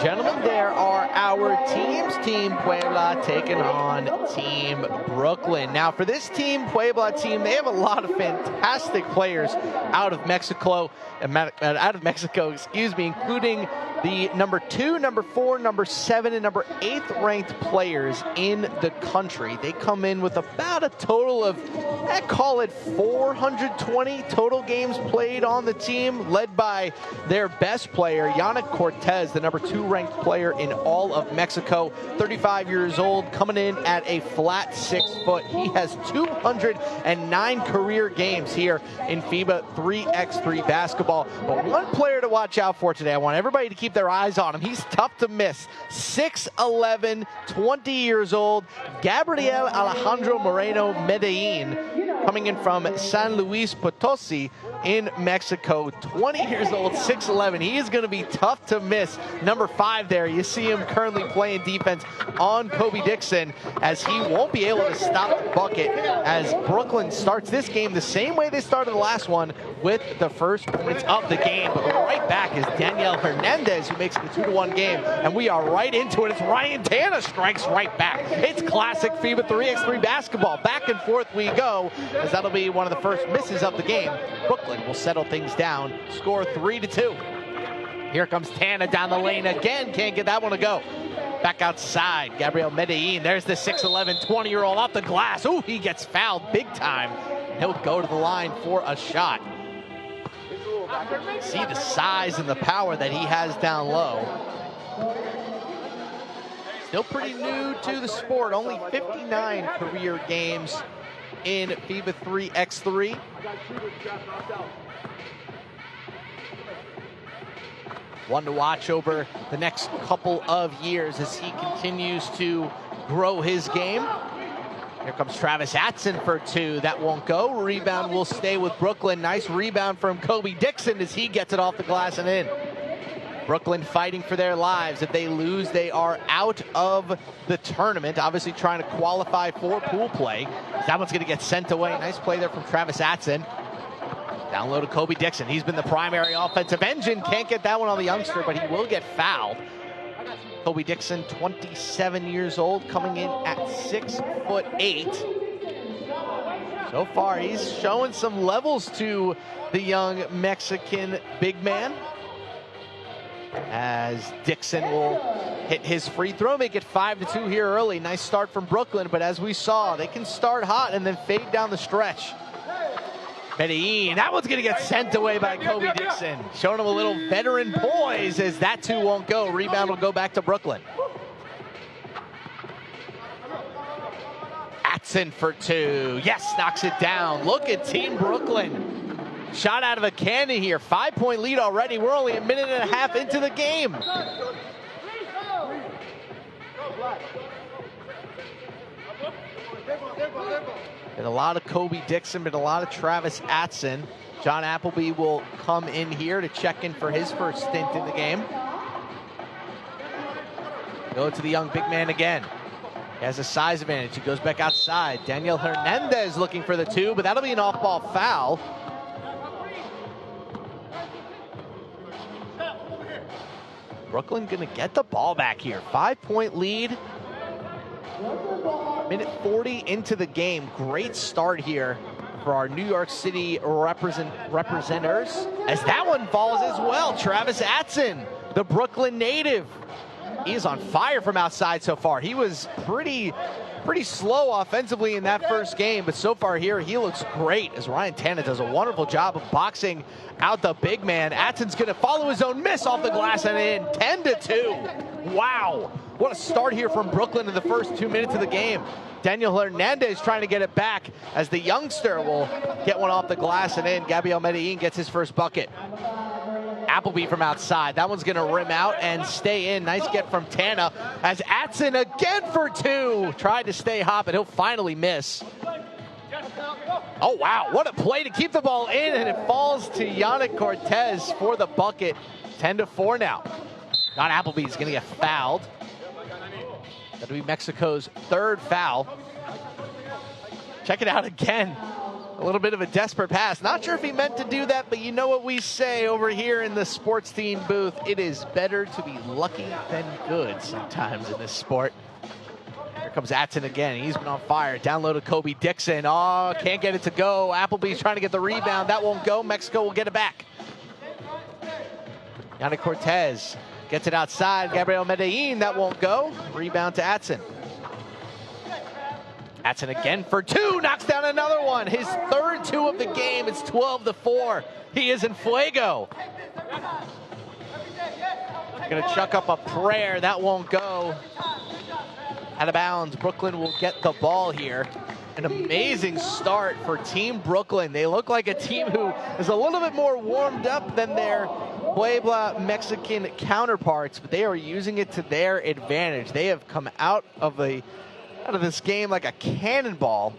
gentlemen, there are our teams. Team Puebla taking on Team Brooklyn. Now, for this Team Puebla team, they have a lot of fantastic players out of Mexico, including the number 2, number 4, number 7, and number 8 ranked players in the country. They come in with about a total of, I call it 420 total games played on the team, led by their best player, Yannick Cortez, the number 2 ranked player in all of Mexico, 35 years old, coming in at a flat 6 foot. He has 209 career games here in FIBA 3x3 basketball. But one player to watch out for today, I want everybody to keep their eyes on him. He's tough to miss. 6'11", 20 years old, Gabriel Alejandro Moreno Medellin, coming in from San Luis Potosi in Mexico. 20 years old, 6'11". He is going to be tough to miss. Number 5 there. You see him currently playing defense on Kobe Dixon, as he won't be able to stop the bucket as Brooklyn starts this game the same way they started the last one, with the first points of the game. But right back is Daniel Hernandez, who makes it a 2-1 game, and we are right into it. It's Ryan Tana strikes right back. It's classic FIBA 3x3 basketball. Back and forth we go, as that'll be one of the first misses of the game. Brooklyn will settle things down, score 3-2. Here comes Tana down the lane again, can't get that one to go. Back outside, Gabriel Medellin. There's the 6'11", 20-year-old off the glass. Ooh, he gets fouled big time. He'll go to the line for a shot. See the size and the power that he has down low. Still pretty new to the sport, only 59 career games in FIBA 3x3. One to watch over the next couple of years as he continues to grow his game. Here comes Travis Atson for 2. That won't go. Rebound will stay with Brooklyn. Nice rebound from Kobe Dixon as he gets it off the glass and in. Brooklyn fighting for their lives. If they lose, they are out of the tournament. Obviously trying to qualify for pool play. That one's going to get sent away. Nice play there from Travis Atson. Down low to Kobe Dixon. He's been the primary offensive engine. Can't get that one on the youngster, but he will get fouled. Kobe Dixon, 27 years old, coming in at 6'8". So far, he's showing some levels to the young Mexican big man, as Dixon will hit his free throw, make it 5-2 here early. Nice start from Brooklyn, but as we saw, they can start hot and then fade down the stretch. Medellin, that one's gonna get sent away by Kobe Dixon. Showing him a little veteran poise as that 2 won't go. Rebound will go back to Brooklyn. Atson for 2. Yes, knocks it down. Look at Team Brooklyn. Shot out of a cannon here. 5-point lead already. We're only a minute and a half into the game. And a lot of Kobe Dixon, but a lot of Travis Atson. John Appleby will come in here to check in for his first stint in the game. Go to the young big man again. He has a size advantage. He goes back outside. Daniel Hernandez looking for the 2, but that'll be an off-ball foul. Brooklyn gonna get the ball back here. 5-point lead. Minute 40 into the game. Great start here for our New York City representers, as that one falls as well. Travis Atson, the Brooklyn native. He is on fire from outside so far. He was pretty slow offensively in that first game, but so far here he looks great as Ryan Tana does a wonderful job of boxing out the big man. Atson's gonna follow his own miss off the glass and in. 10-2. Wow. What a start here from Brooklyn in the first 2 minutes of the game. Daniel Hernandez trying to get it back as the youngster will get one off the glass and in. Gabriel Medellin gets his first bucket. Appleby from outside. That one's going to rim out and stay in. Nice get from Tana as Atson again for 2. Tried to stay hot, but he'll finally miss. Oh, wow. What a play to keep the ball in, and it falls to Yannick Cortez for the bucket. 10-4 now. John Appleby's going to get fouled. That'll be Mexico's 3rd foul. Check it out again. A little bit of a desperate pass. Not sure if he meant to do that, but you know what we say over here in the sports team booth. It is better to be lucky than good sometimes in this sport. Here comes Atson again. He's been on fire. Down low to Kobe Dixon. Oh, can't get it to go. Appleby's trying to get the rebound. That won't go. Mexico will get it back. Yanni Cortez gets it outside. Gabriel Medellin. That won't go. Rebound to Atson. Atson again for two, knocks down another one. His third two of the game. It's 12-4. He is in fuego. Gonna chuck up a prayer. That won't go. Out of bounds. Brooklyn will get the ball here. An amazing start for Team Brooklyn. They look like a team who is a little bit more warmed up than their Puebla Mexican counterparts, but they are using it to their advantage. They have come out of this game like a cannonball.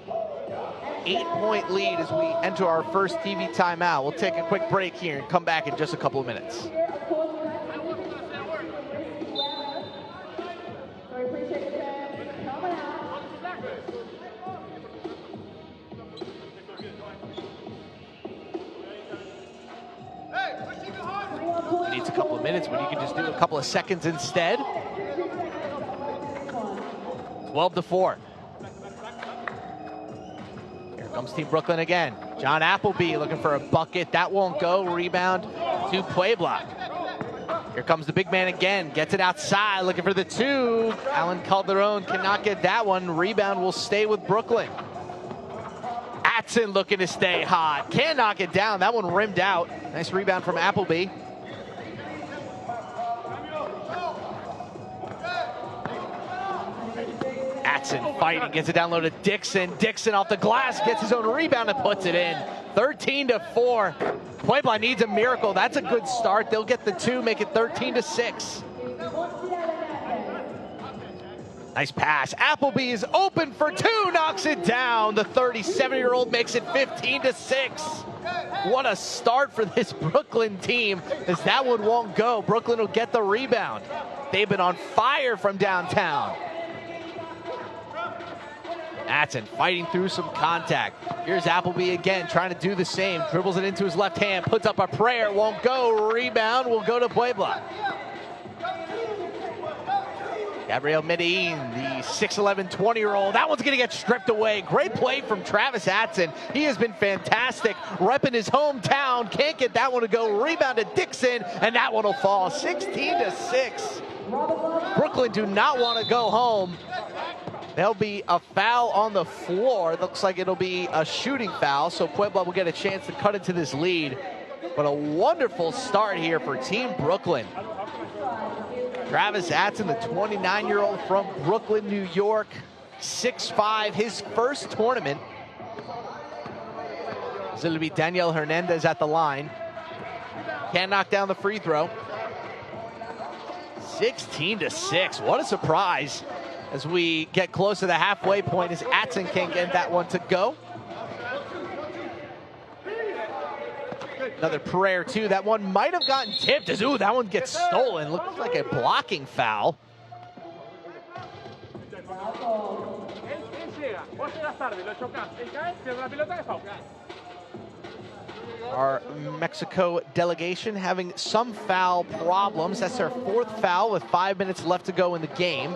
8-point lead as we enter our first TV timeout. We'll take a quick break here and come back in just a couple of minutes. Needs a couple of minutes, but you can just do a couple of seconds instead. 12-4. Here comes Team Brooklyn again. John Appleby looking for a bucket. That won't go. Rebound to Puebla. Here comes the big man again. Gets it outside, looking for the two. Alan Calderon cannot get that one. Rebound will stay with Brooklyn. Atson looking to stay hot. Can't knock it down. That one rimmed out. Nice rebound from Appleby. Atson fighting, gets it down low to Dixon. Dixon off the glass, gets his own rebound and puts it in. 13-4. Puebla needs a miracle. That's a good start. They'll get the two, make it 13-6. Nice pass. Appleby is open for two, knocks it down. The 37-year-old makes it 15-6. What a start for this Brooklyn team, as that one won't go. Brooklyn will get the rebound. They've been on fire from downtown. Atson fighting through some contact. Here's Appleby again, trying to do the same. Dribbles it into his left hand, puts up a prayer, won't go. Rebound will go to Puebla. Gabriel Medellin, the 6'11", 20-year-old. That one's going to get stripped away. Great play from Travis Atson. He has been fantastic, repping his hometown. Can't get that one to go. Rebound to Dixon, and that one will fall. 16-6. Brooklyn do not want to go home. There'll be a foul on the floor. It looks like it'll be a shooting foul, so Puebla will get a chance to cut into this lead. But a wonderful start here for Team Brooklyn. Travis Atson, the 29-year-old from Brooklyn, New York, 6'5", his first tournament. So it'll be Daniel Hernandez at the line. Can't knock down the free throw. 16-6, what a surprise. As we get close to the halfway point, as Atson can't get that one to go. Another prayer too. That one might have gotten tipped as, ooh, that one gets stolen. Looks like a blocking foul. Our Mexico delegation having some foul problems. That's their fourth foul with 5 minutes left to go in the game.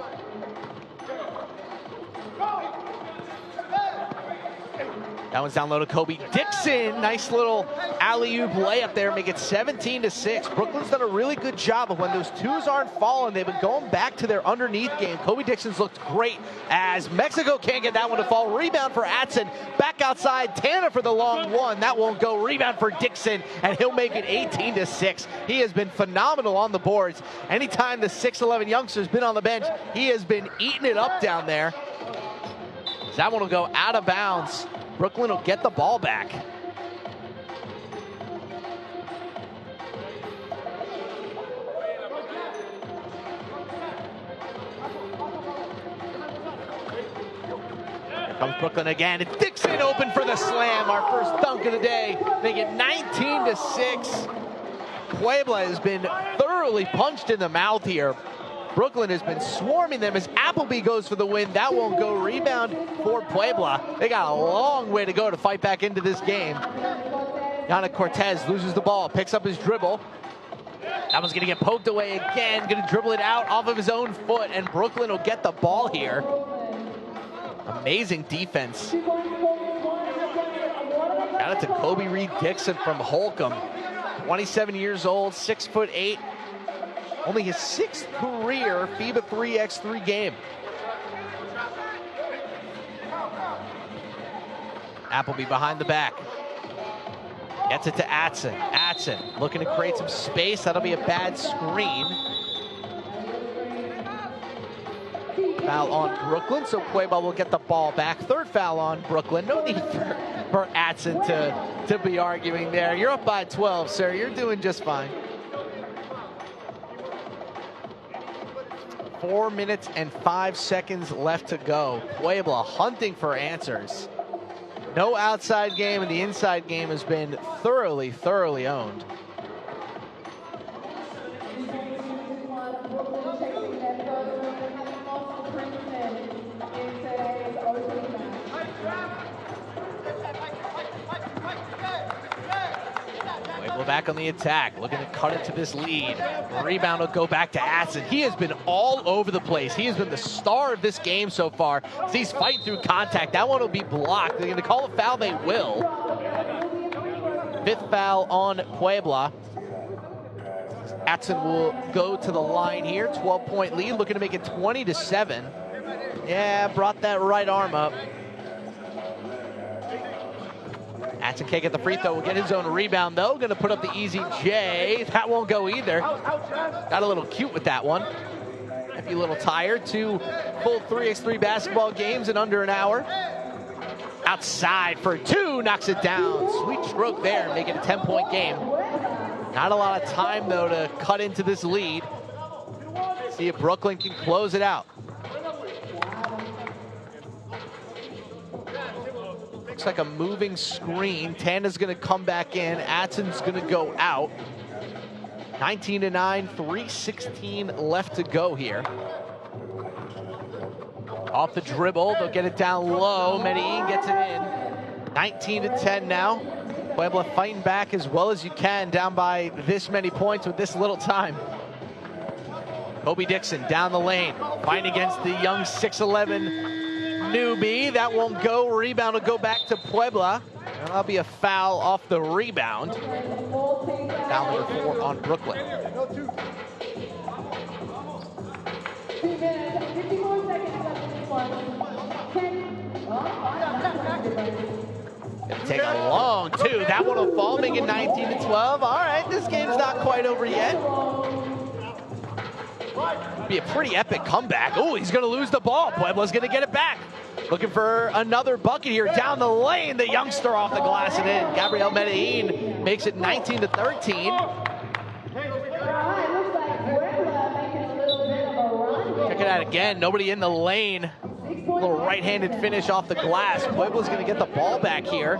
That one's down low to Kobe Dixon. Nice little alley-oop layup there, make it 17-6. Brooklyn's done a really good job of when those twos aren't falling. They've been going back to their underneath game. Kobe Dixon's looked great as Mexico can't get that one to fall. Rebound for Atson. Back outside, Tanner for the long one. That won't go. Rebound for Dixon, and he'll make it 18-6. He has been phenomenal on the boards. Anytime the 6'11" youngster's been on the bench, he has been eating it up down there. That one will go out of bounds. Brooklyn will get the ball back. Here comes Brooklyn again. And Dixon open for the slam. Our first dunk of the day. Make it 19-6. Puebla has been thoroughly punched in the mouth here. Brooklyn has been swarming them as Appleby goes for the win. That won't go. Rebound for Puebla. They got a long way to go to fight back into this game. Yannick Cortez loses the ball, picks up his dribble. That one's gonna get poked away again, gonna dribble it out off of his own foot, and Brooklyn will get the ball here. Amazing defense. Shout out to Kobe Reed Dixon from Holcomb. 27 years old, 6'8". Only his 6th career FIBA 3x3 game. Appleby behind the back. Gets it to Atson. Atson looking to create some space. That'll be a bad screen. Foul on Brooklyn, so Puebla will get the ball back. 3rd foul on Brooklyn. No need for Atson to be arguing there. You're up by 12, sir. You're doing just fine. 4 minutes and 5 seconds left to go. Puebla hunting for answers. No outside game, and the inside game has been thoroughly, thoroughly owned. Puebla back on the attack, looking to cut into this lead. The rebound will go back to Atson. He has been all over the place. He has been the star of this game so far. He's fighting through contact. That one will be blocked. They're going to call a foul. They will. 5th foul on Puebla. Atson will go to the line here. 12-point lead, looking to make it 20-7. Yeah, brought that right arm up. Atson can't get the free throw. Will get his own rebound, though. Going to put up the easy J. That won't go either. Got a little cute with that one. Might be a little tired. 2 full 3x3 basketball games in under an hour. Outside for 2. Knocks it down. Sweet stroke there. Make it a 10-point game. Not a lot of time, though, to cut into this lead. See if Brooklyn can close it out. Looks like a moving screen. Tanda's going to come back in. Atson's going to go out. 19-9, 3:16 left to go here. Off the dribble, they'll get it down low. Medellin gets it in. 19-10 now. Puebla fighting back as well as you can, down by this many points with this little time. Kobe Dixon down the lane, fighting against the young 6'11" newbie. That won't go. Rebound will go back to Puebla. And that'll be a foul off the rebound. Foul number 4 on Brooklyn. Gonna take a long 2. That one will fall, make it 19-12. All right, this game's not quite over yet. Be a pretty epic comeback. Oh, he's gonna lose the ball. Puebla's gonna get it back. Looking for another bucket here down the lane. The youngster off the glass and in. Gabriel Medellin makes it 19-13. Check it out again. Nobody in the lane. A little right-handed finish off the glass. Puebla's gonna get the ball back here.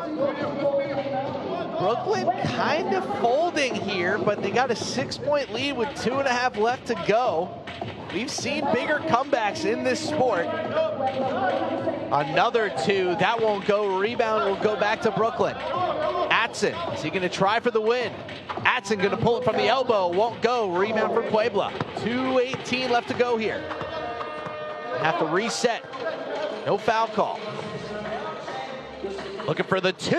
Brooklyn kind of folding here, but they got a 6-point lead with 2.5 left to go. We've seen bigger comebacks in this sport. Another 2, that won't go. Rebound will go back to Brooklyn. Atson, is he gonna try for the win? Atson gonna pull it from the elbow, won't go. Rebound for Puebla. 2:18 left to go here. Have to reset. No foul call. Looking for the 2.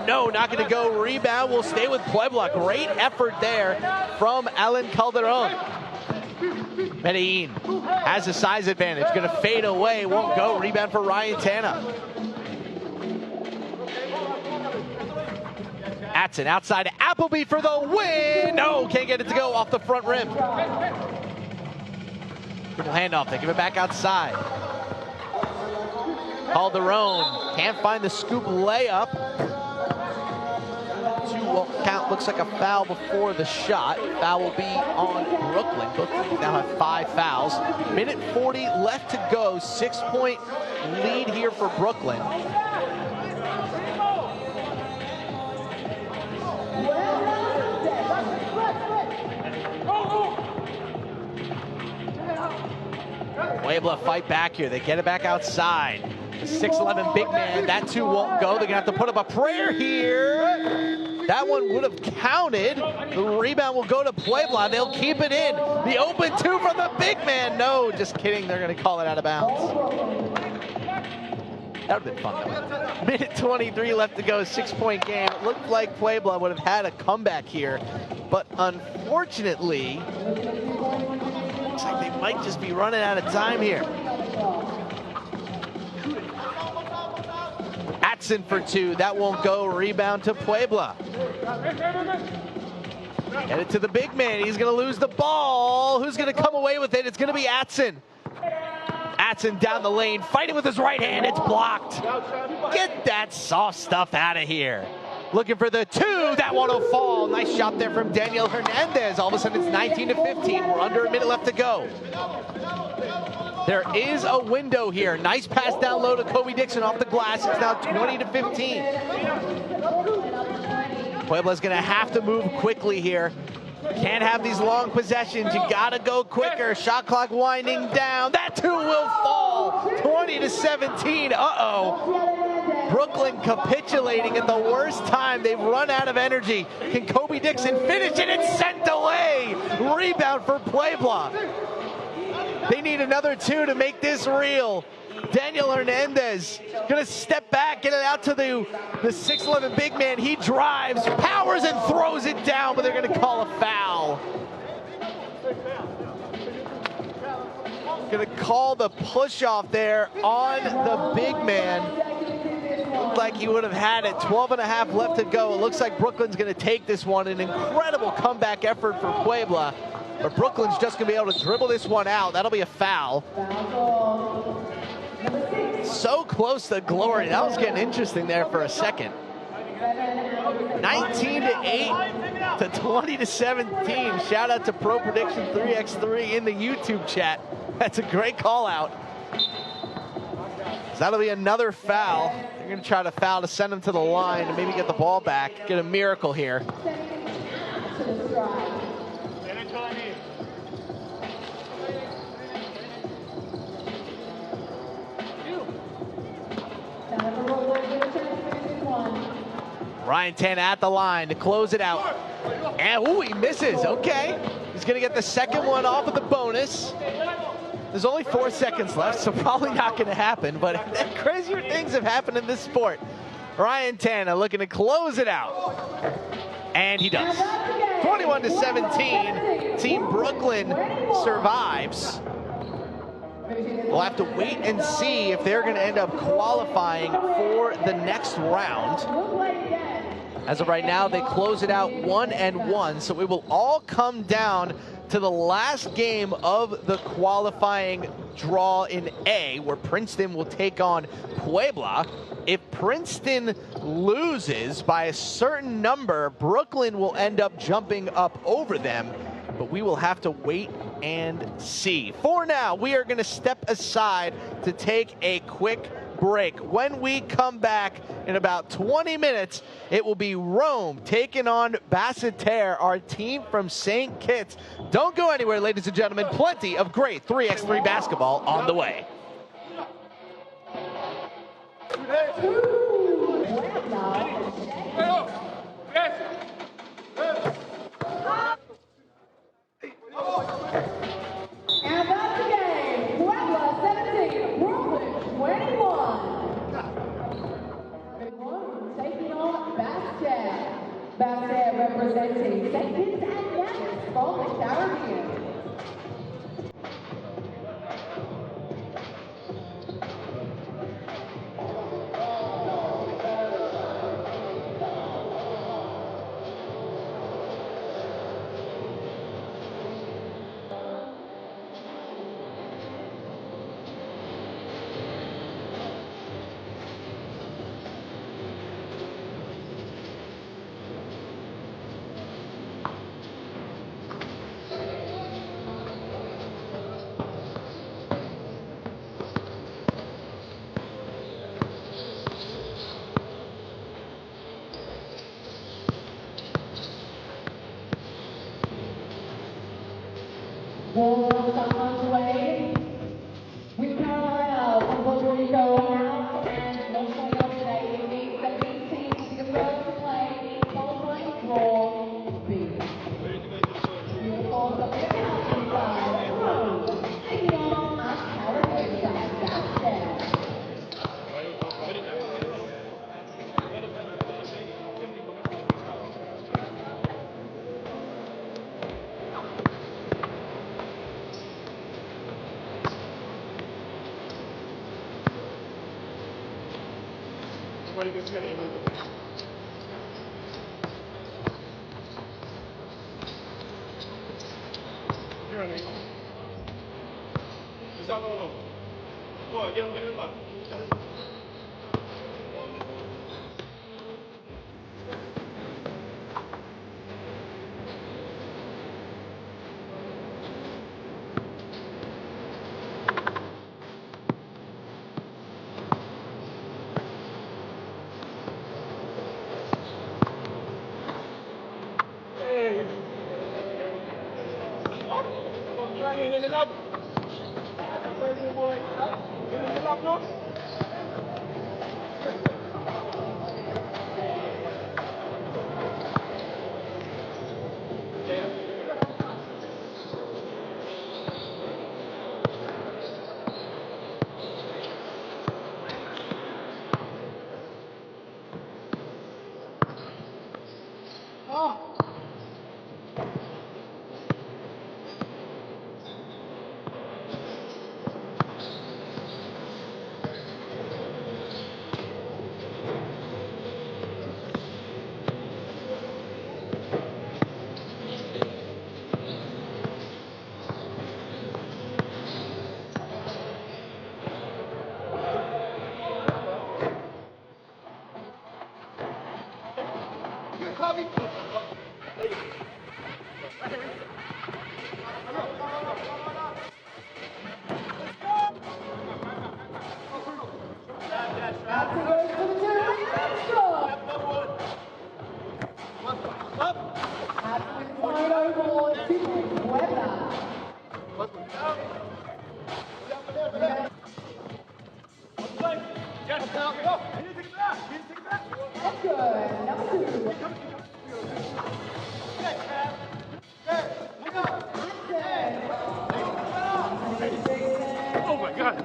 No, not going to go. Rebound will stay with Puebla. Great effort there from Alan Calderon. Medellin has a size advantage. Going to fade away. Won't go. Rebound for Ryan Tana. Atson outside to Appleby for the win. No, can't get it to go off the front rim. Triple handoff. They give it back outside. Calderon can't find the scoop layup. 2 won't count. Looks like a foul before the shot. Foul will be on Brooklyn. Both teams now have 5 fouls. Minute 40 left to go. 6-point lead here for Brooklyn. Puebla fight back here. They get it back outside. The 6'11" big man, that two won't go. They're gonna have to put up a prayer here. That one would have counted. The rebound will go to Puebla. They'll keep it in. The open two from the big man. No, just kidding. They're gonna call it out of bounds. That would have been fun though. Minute 23 left to go, 6-point game. It looked like Puebla would have had a comeback here, but unfortunately, looks like they might just be running out of time here. Atson for two, that won't go. Rebound to Puebla. Get it to the big man, he's gonna lose the ball. Who's gonna come away with it? It's gonna be Atson. Atson down the lane, fighting with his right hand, it's blocked. Get that soft stuff out of here. Looking for the two, that one will fall. Nice shot there from Daniel Hernandez. All of a sudden it's 19-15, we're under a minute left to go. There is a window here. Nice pass down low to Kobe Dixon off the glass. It's now 20-15. Puebla's gonna have to move quickly here. Can't have these long possessions. You gotta go quicker. Shot clock winding down. That two will fall. 20-17. Uh-oh. Brooklyn capitulating at the worst time. They've run out of energy. Can Kobe Dixon finish it? It's sent away. Rebound for Puebla. They need another two to make this real. Daniel Hernandez gonna step back, get it out to the 6'11" big man. He drives, powers, and throws it down, but they're gonna call a foul. Gonna call the push off there on the big man. Looked like he would have had it. 12.5 left to go. It looks like Brooklyn's gonna take this one. An incredible comeback effort for Puebla. But Brooklyn's just gonna be able to dribble this one out. That'll be a foul. So close to glory. That was getting interesting there for a second. 19-8 to 20-17. Shout out to Pro Prediction 3x3 in the YouTube chat. That's a great call out. So that'll be another foul. They're gonna try to foul to send them to the line and maybe get the ball back. Get a miracle here. Ryan Tan at the line to close it out. And ooh, he misses. Okay. He's going to get the second one off of the bonus. There's only 4 seconds left, so probably not going to happen, but crazier things have happened in this sport. Ryan Tanner looking to close it out. And he does. 21-17. Team Brooklyn survives. We'll have to wait and see if they're going to end up qualifying for the next round. As of right now, they close it out 1-1, so it will all come down to the last game of the qualifying draw in A, where Princeton will take on Puebla. If Princeton loses by a certain number, Brooklyn will end up jumping up over them, but we will have to wait and see. For now, we are going to step aside to take a quick break. When we come back in about 20 minutes, it will be Rome taking on Basseterre, our team from St. Kitts. Don't go anywhere, ladies and gentlemen. Plenty of great 3x3 basketball on the way. And that's the game. Puebla 17, Brooklyn 21. Taking on Basseterre. Basseterre representing St. Kitts and Nevis from the Caribbean. Someone's way. go now. What's going on today? It means that these teams are first to play qualifying draw B. Uniforms up the Mountain side. Pro. Taking on our Challenger side, Basseterre. Everybody gets ready. You're on it. No. No, get him back. Hey. Don't try and hit it up. Boy. Hit it up, no? After goes for the two-man After with flying overboard to Puebla. That's good. Number two. Oh my God.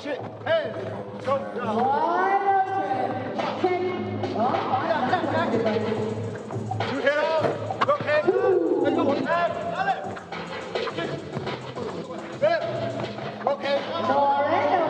Shit. Hey. Go. You hit it. Okay. Let's go. Okay. Moreno,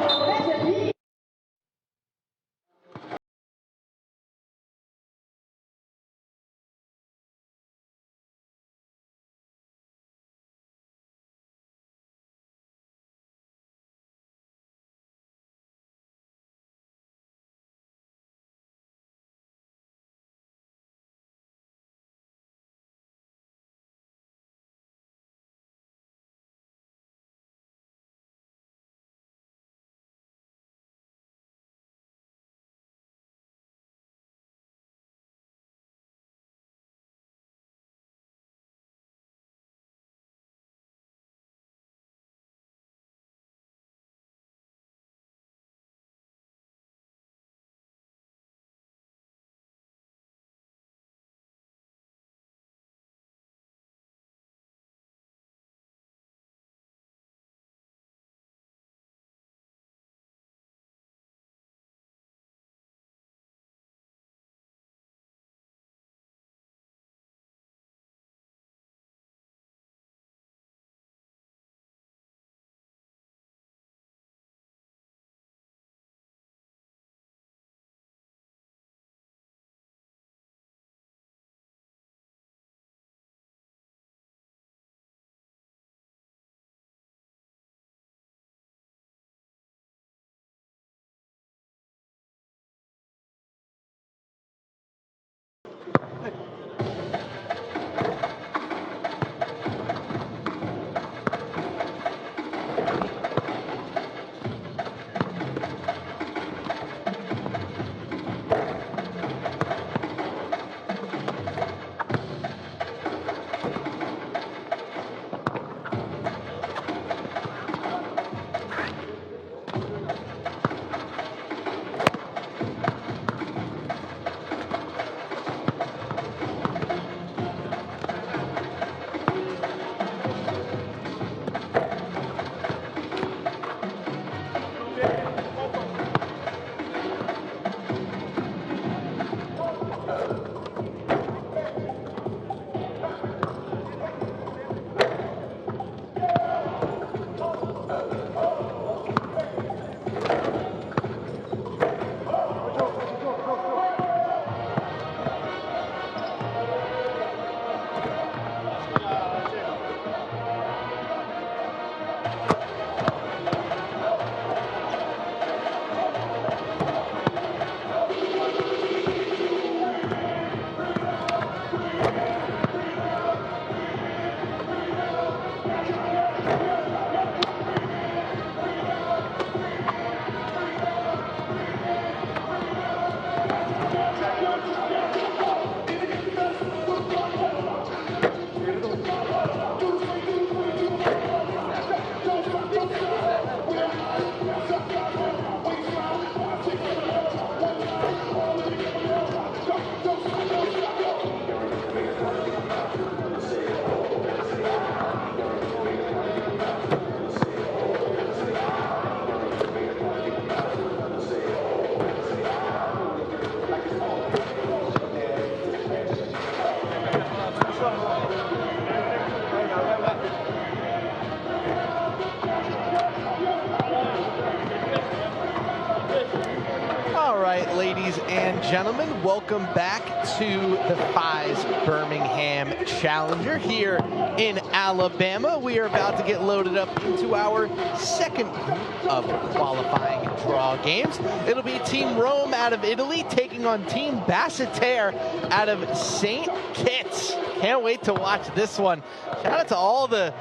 All right, ladies and gentlemen, welcome back to the FISE Birmingham Challenger here in Alabama. We are about to get loaded up into our second group of qualifying draw games. It'll be Team Rome out of Italy taking on Team Basseterre out of St. Kitts. Can't wait to watch this one. Shout out to all the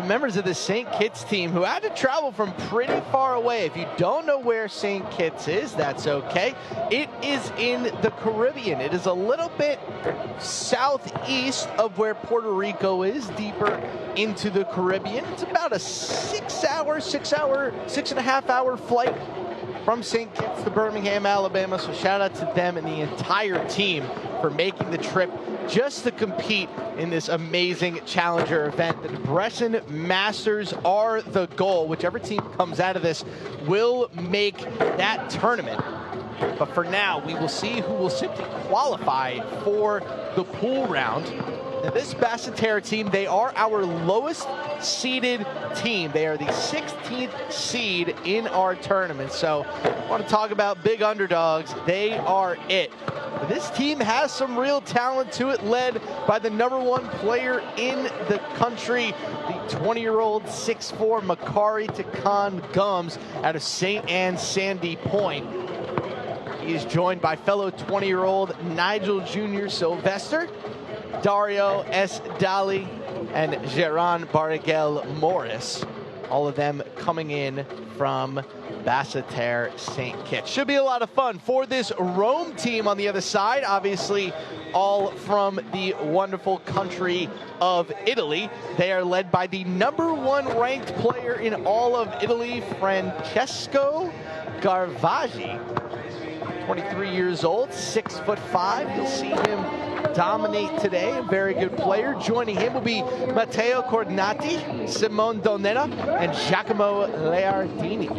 members of the St. Kitts team who had to travel from pretty far away. If you don't know where St. Kitts is, that's okay. It is in the Caribbean. It is a little bit southeast of where Puerto Rico is, deeper into the Caribbean. It's about a 6.5 hour flight from St. Kitts to Birmingham, Alabama. So shout out to them and the entire team for making the trip just to compete in this amazing Challenger event. The Debrecen Masters are the goal. Whichever team comes out of this will make that tournament. But for now, we will see who will simply qualify for the pool round. Now, this Basseterre team, they are our lowest seeded team. They are the 16th seed in our tournament. So I want to talk about big underdogs. They are it. But this team has some real talent to it, led by the #1 player in the country, the 20-year-old 6'4" Makari Takan Gums out of St. Anne Sandy Point. He is joined by fellow 20-year-old Nigel Jr. Sylvester, Dario S. Dali, and Geron Barrigel Morris. All of them coming in from Basseterre St. Kitts. Should be a lot of fun for this Rome team on the other side. Obviously, all from the wonderful country of Italy. They are led by the #1 ranked player in all of Italy, Francesco Garvaggi. 23 years old, 6'5". You'll see him dominate today. A very good player. Joining him will be Matteo Cordonati, Simone Donetta, and Giacomo Leardini.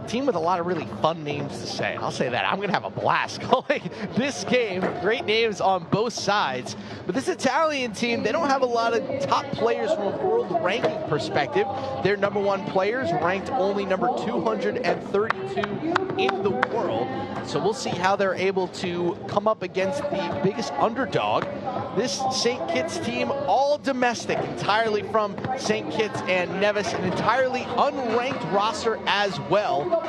Team with a lot of really fun names to say. I'll say that. I'm going to have a blast calling this game. Great names on both sides. But this Italian team, they don't have a lot of top players from a world ranking perspective. Their #1 players ranked only number 232 in the world. So we'll see how they're able to come up against the biggest underdog. This St. Kitts team, all domestic, entirely from St. Kitts and Nevis, an entirely unranked roster as well.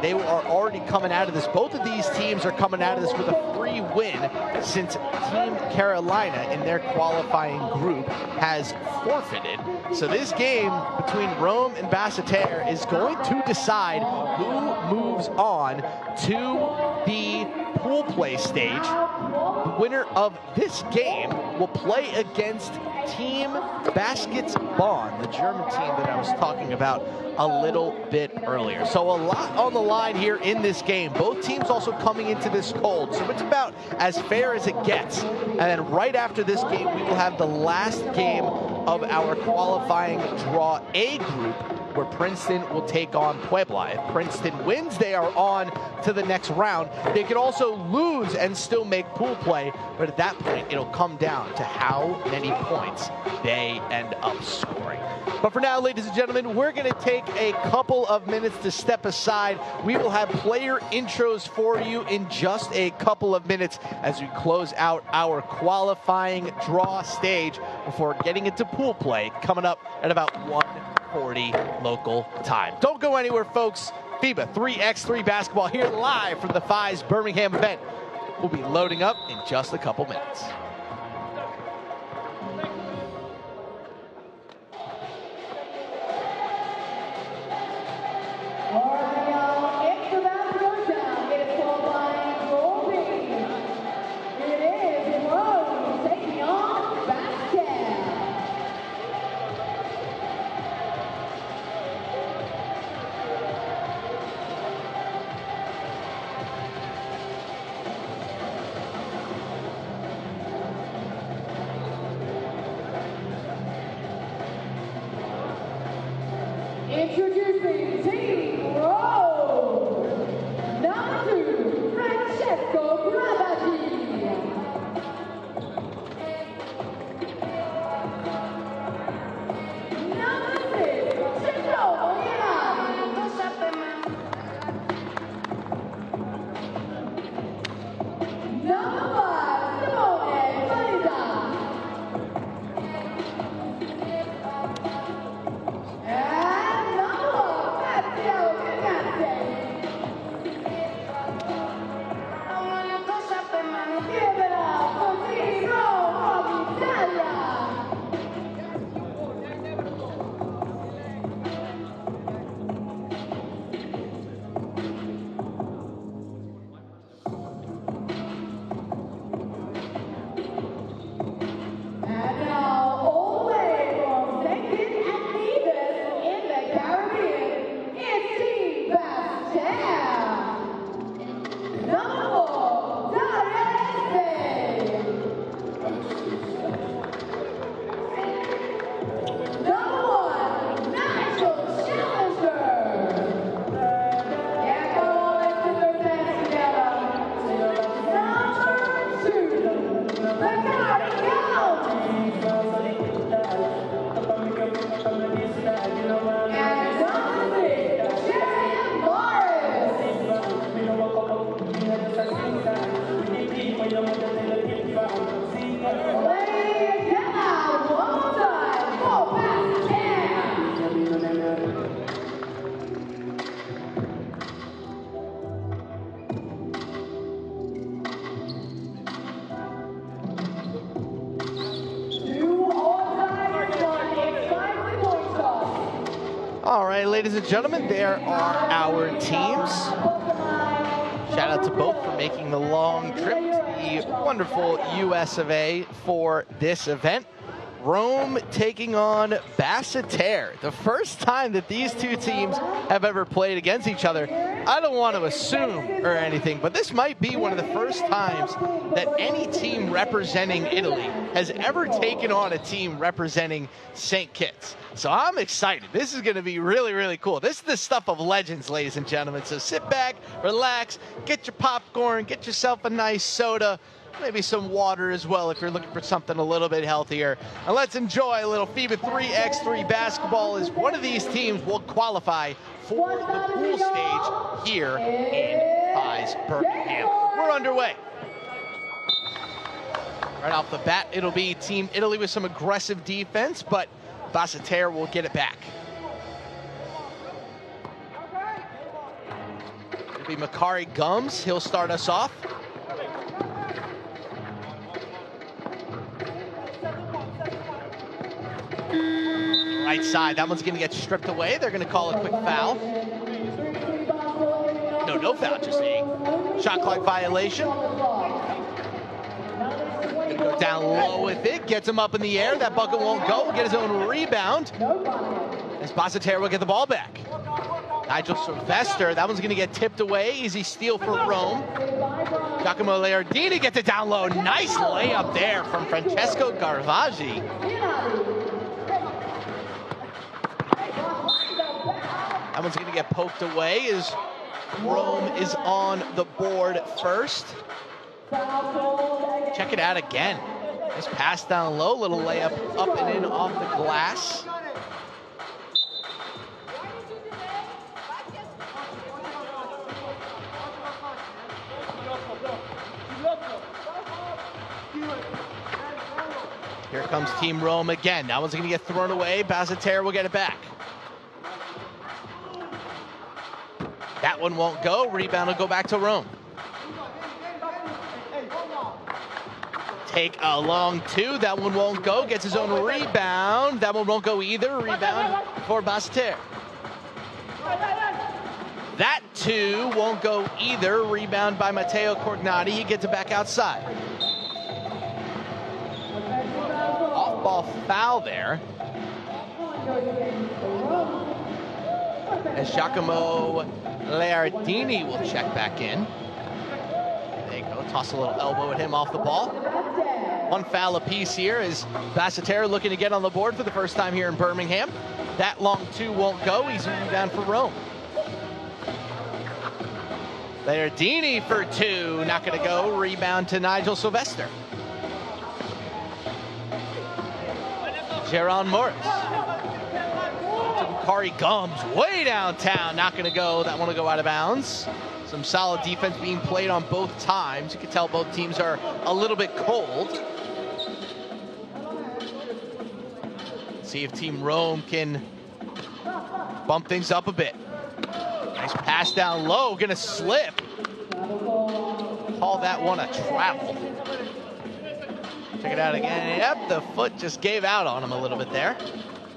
They are already coming out of this. Both of these teams are coming out of this with a free win since Team Carolina in their qualifying group has forfeited. So this game between Rome and Basseterre is going to decide who moves on to the pool play stage. The winner of this game will play against Team Baskets Bonn, the German team that I was talking about a little bit earlier. So a lot on the line here in this game. Both teams also coming into this cold, so it's about as fair as it gets. And then right after this game, we will have the last game of our qualifying draw A group, where Princeton will take on Puebla. If Princeton wins, they are on to the next round. They could also lose and still make pool play, but at that point, it'll come down to how many points they end up scoring. But for now, ladies and gentlemen, we're going to take a couple of minutes to step aside. We will have player intros for you in just a couple of minutes as we close out our qualifying draw stage before getting into pool play, coming up at about 1:40 local time. Don't go anywhere, folks. FIBA 3x3 basketball here live from the FISE Birmingham event. We'll be loading up in just a couple minutes. All right, y'all, it's the basketball down. It is qualifying draw right, ladies and gentlemen, there are our teams. Shout out to both for making the long trip to the wonderful US of A for this event. Rome taking on Basseterre. The first time that these two teams have ever played against each other. I don't want to assume or anything, but this might be one of the first times that any team representing Italy has ever taken on a team representing St. Kitts. So I'm excited. This is going to be really, really cool. This is the stuff of legends, ladies and gentlemen. So sit back, relax, get your popcorn, get yourself a nice soda, maybe some water as well if you're looking for something a little bit healthier. And let's enjoy a little FIBA 3x3 basketball as one of these teams will qualify for the pool stage here in FISE Birmingham. We're underway. Right off the bat, it'll be Team Italy with some aggressive defense, but Basseterre will get it back. It'll be Makari Gums. He'll start us off. Right side, that one's gonna get stripped away. They're gonna call a quick foul. No foul, just a shot clock violation. Gonna go down low with it, gets him up in the air. That bucket won't go, get his own rebound. As Basseterre will get the ball back. Nigel Sylvester, that one's gonna get tipped away. Easy steal for Rome. Giacomo Leardini gets it down low. Nice layup there from Francesco Garvaggi. That one's gonna get poked away as Rome is on the board first. Check it out again. Nice pass down low, little layup up and in off the glass. Here comes Team Rome again. That one's gonna get thrown away. Basseterre will get it back. That one won't go. Rebound will go back to Rome. Take a long two. That one won't go. Gets his own rebound. That one won't go either. Rebound for Basseterre. That two won't go either. Rebound by Matteo Corgnati. He gets it back outside. Off-ball foul there. As Giacomo Leardini will check back in. There you go, toss a little elbow at him off the ball. One foul apiece here as Basseterre looking to get on the board for the first time here in Birmingham. That long two won't go, easy rebound for Rome. Leardini for two, not gonna go, rebound to Nigel Sylvester. Jaron Morris. Makari Gums way downtown, not gonna go. That one will go out of bounds. Some solid defense being played on both times. You can tell both teams are a little bit cold. See if Team Rome can bump things up a bit. Nice pass down low, gonna slip. Call that one a travel. Check it out again. Yep, the foot just gave out on him a little bit there.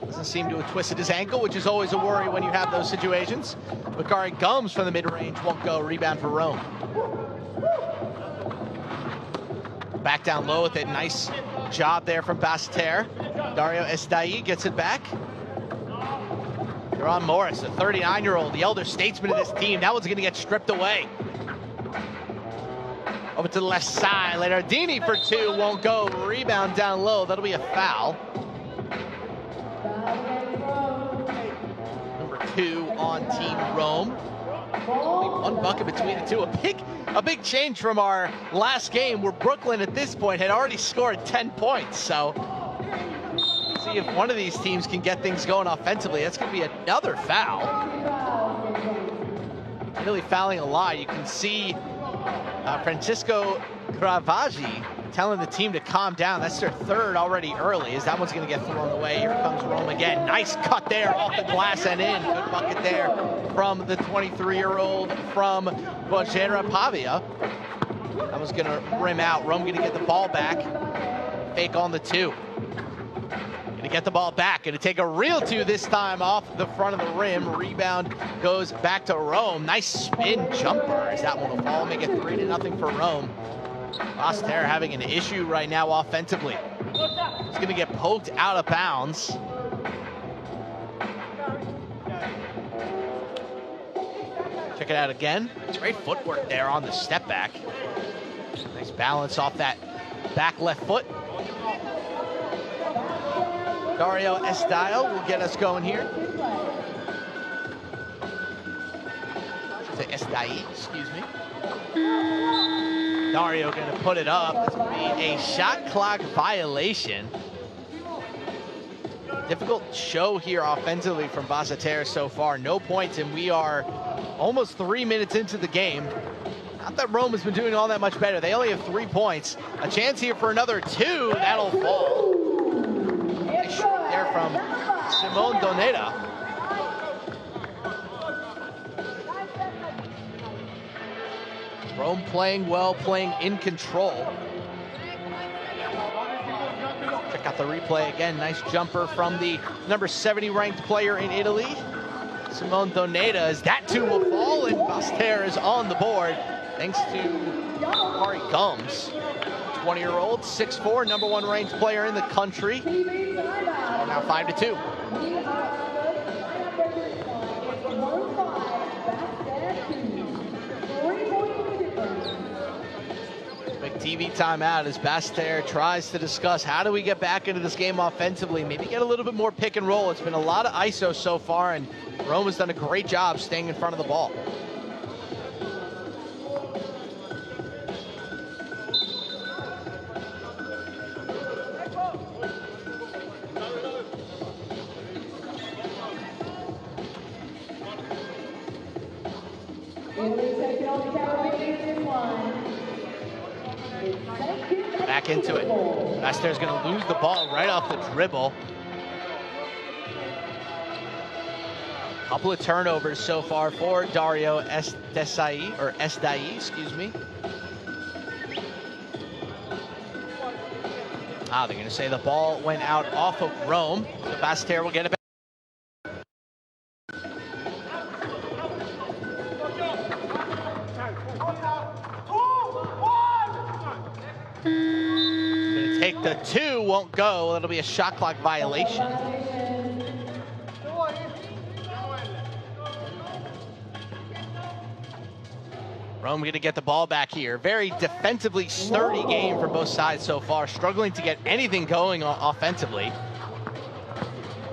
Doesn't seem to have twisted his ankle, which is always a worry when you have those situations. Makari Gums from the mid-range won't go. Rebound for Rome. Back down low with it. Nice job there from Basseterre. Dario Estai gets it back. Jaron Morris, the 39-year-old, the elder statesman of this team. That one's going to get stripped away. Over to the left side. Leardini for two. Won't go. Rebound down low. That'll be a foul. Number two on Team Rome. Only one bucket between the two. A big change from our last game where Brooklyn at this point had already scored 10 points. So see if one of these teams can get things going offensively. That's going to be another foul. Really fouling a lot. You can see Francesco Gravaggi telling the team to calm down. That's their third already early, as that one's going to get thrown away. Here comes Rome again. Nice cut there off the glass and in. Good bucket there from the 23-year-old from Bongenera Pavia. That was going to rim out. Rome going to get the ball back. Fake on the two. Going to get the ball back. Gonna take a real two this time off the front of the rim. Rebound goes back to Rome. Nice spin jumper as that one will fall. Make it 3-0 for Rome. Basseterre having an issue right now offensively. He's gonna get poked out of bounds. Check it out again. Great footwork there on the step back. Nice balance off that back left foot. Dario Esdail will get us going here. Esdail, excuse me. Dario gonna put it up. It's gonna be a shot clock violation. Difficult show here offensively from Basseterre so far. No points, and we are almost 3 minutes into the game. Not that Rome has been doing all that much better. They only have 3 points. A chance here for another two. That'll fall. Nice shot there from Simone Doneda. Rome playing well, playing in control. Check out the replay again. Nice jumper from the number 70 ranked player in Italy, Simone Doneda, as that two will fall, and Basseterre is on the board thanks to Kari Gums. 20-year-old, 6'4", number 1 ranked player in the country. Now 5-2. Big TV timeout as Basseterre tries to discuss how do we get back into this game offensively, maybe get a little bit more pick and roll. It's been a lot of ISO so far, and Rome has done a great job staying in front of the ball. Back into it. Basseterre's going to lose the ball right off the dribble. Couple of turnovers so far for Dario Esdail, excuse me. They're going to say the ball went out off of Rome. So Basseterre will get it back. Take the two, won't go. It'll be a shot clock violation. Rome going to get the ball back here. Very defensively sturdy game for both sides so far. Struggling to get anything going offensively.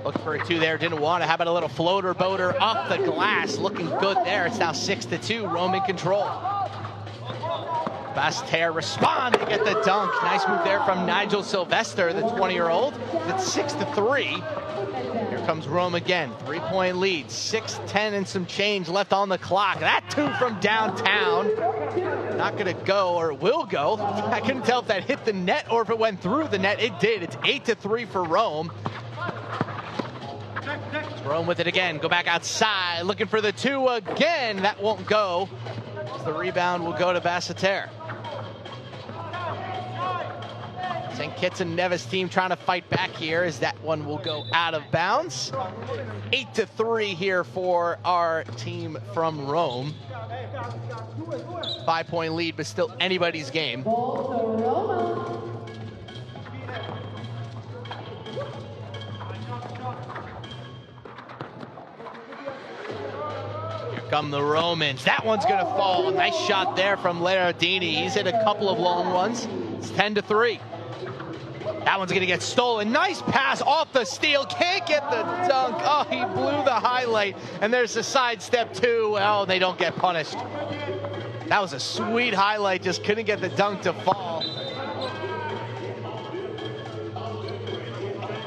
Looking for a two there, didn't want it. How about a little floater boater off the glass? Looking good there. It's now 6-2, Rome in control. Basseterre respond to get the dunk. Nice move there from Nigel Sylvester, the 20-year-old. It's 6-3. Here comes Rome again. 3-point lead. 6:10 and some change left on the clock. That two from downtown. Not going to go, or it will go. I couldn't tell if that hit the net or if it went through the net. It did. It's 8-3 for Rome. Rome with it again. Go back outside. Looking for the two again. That won't go. The rebound will go to Basseterre. St. Kitts and Nevis team trying to fight back here as that one will go out of bounds. 8-3 here for our team from Rome. 5-point lead, but still anybody's game. Come the Romans. That one's gonna fall. Nice shot there from Lerodini. He's hit a couple of long ones. It's 10-3. That one's gonna get stolen. Nice pass off the steal. Can't get the dunk. Oh, he blew the highlight. And there's a sidestep too. Oh, they don't get punished. That was a sweet highlight. Just couldn't get the dunk to fall.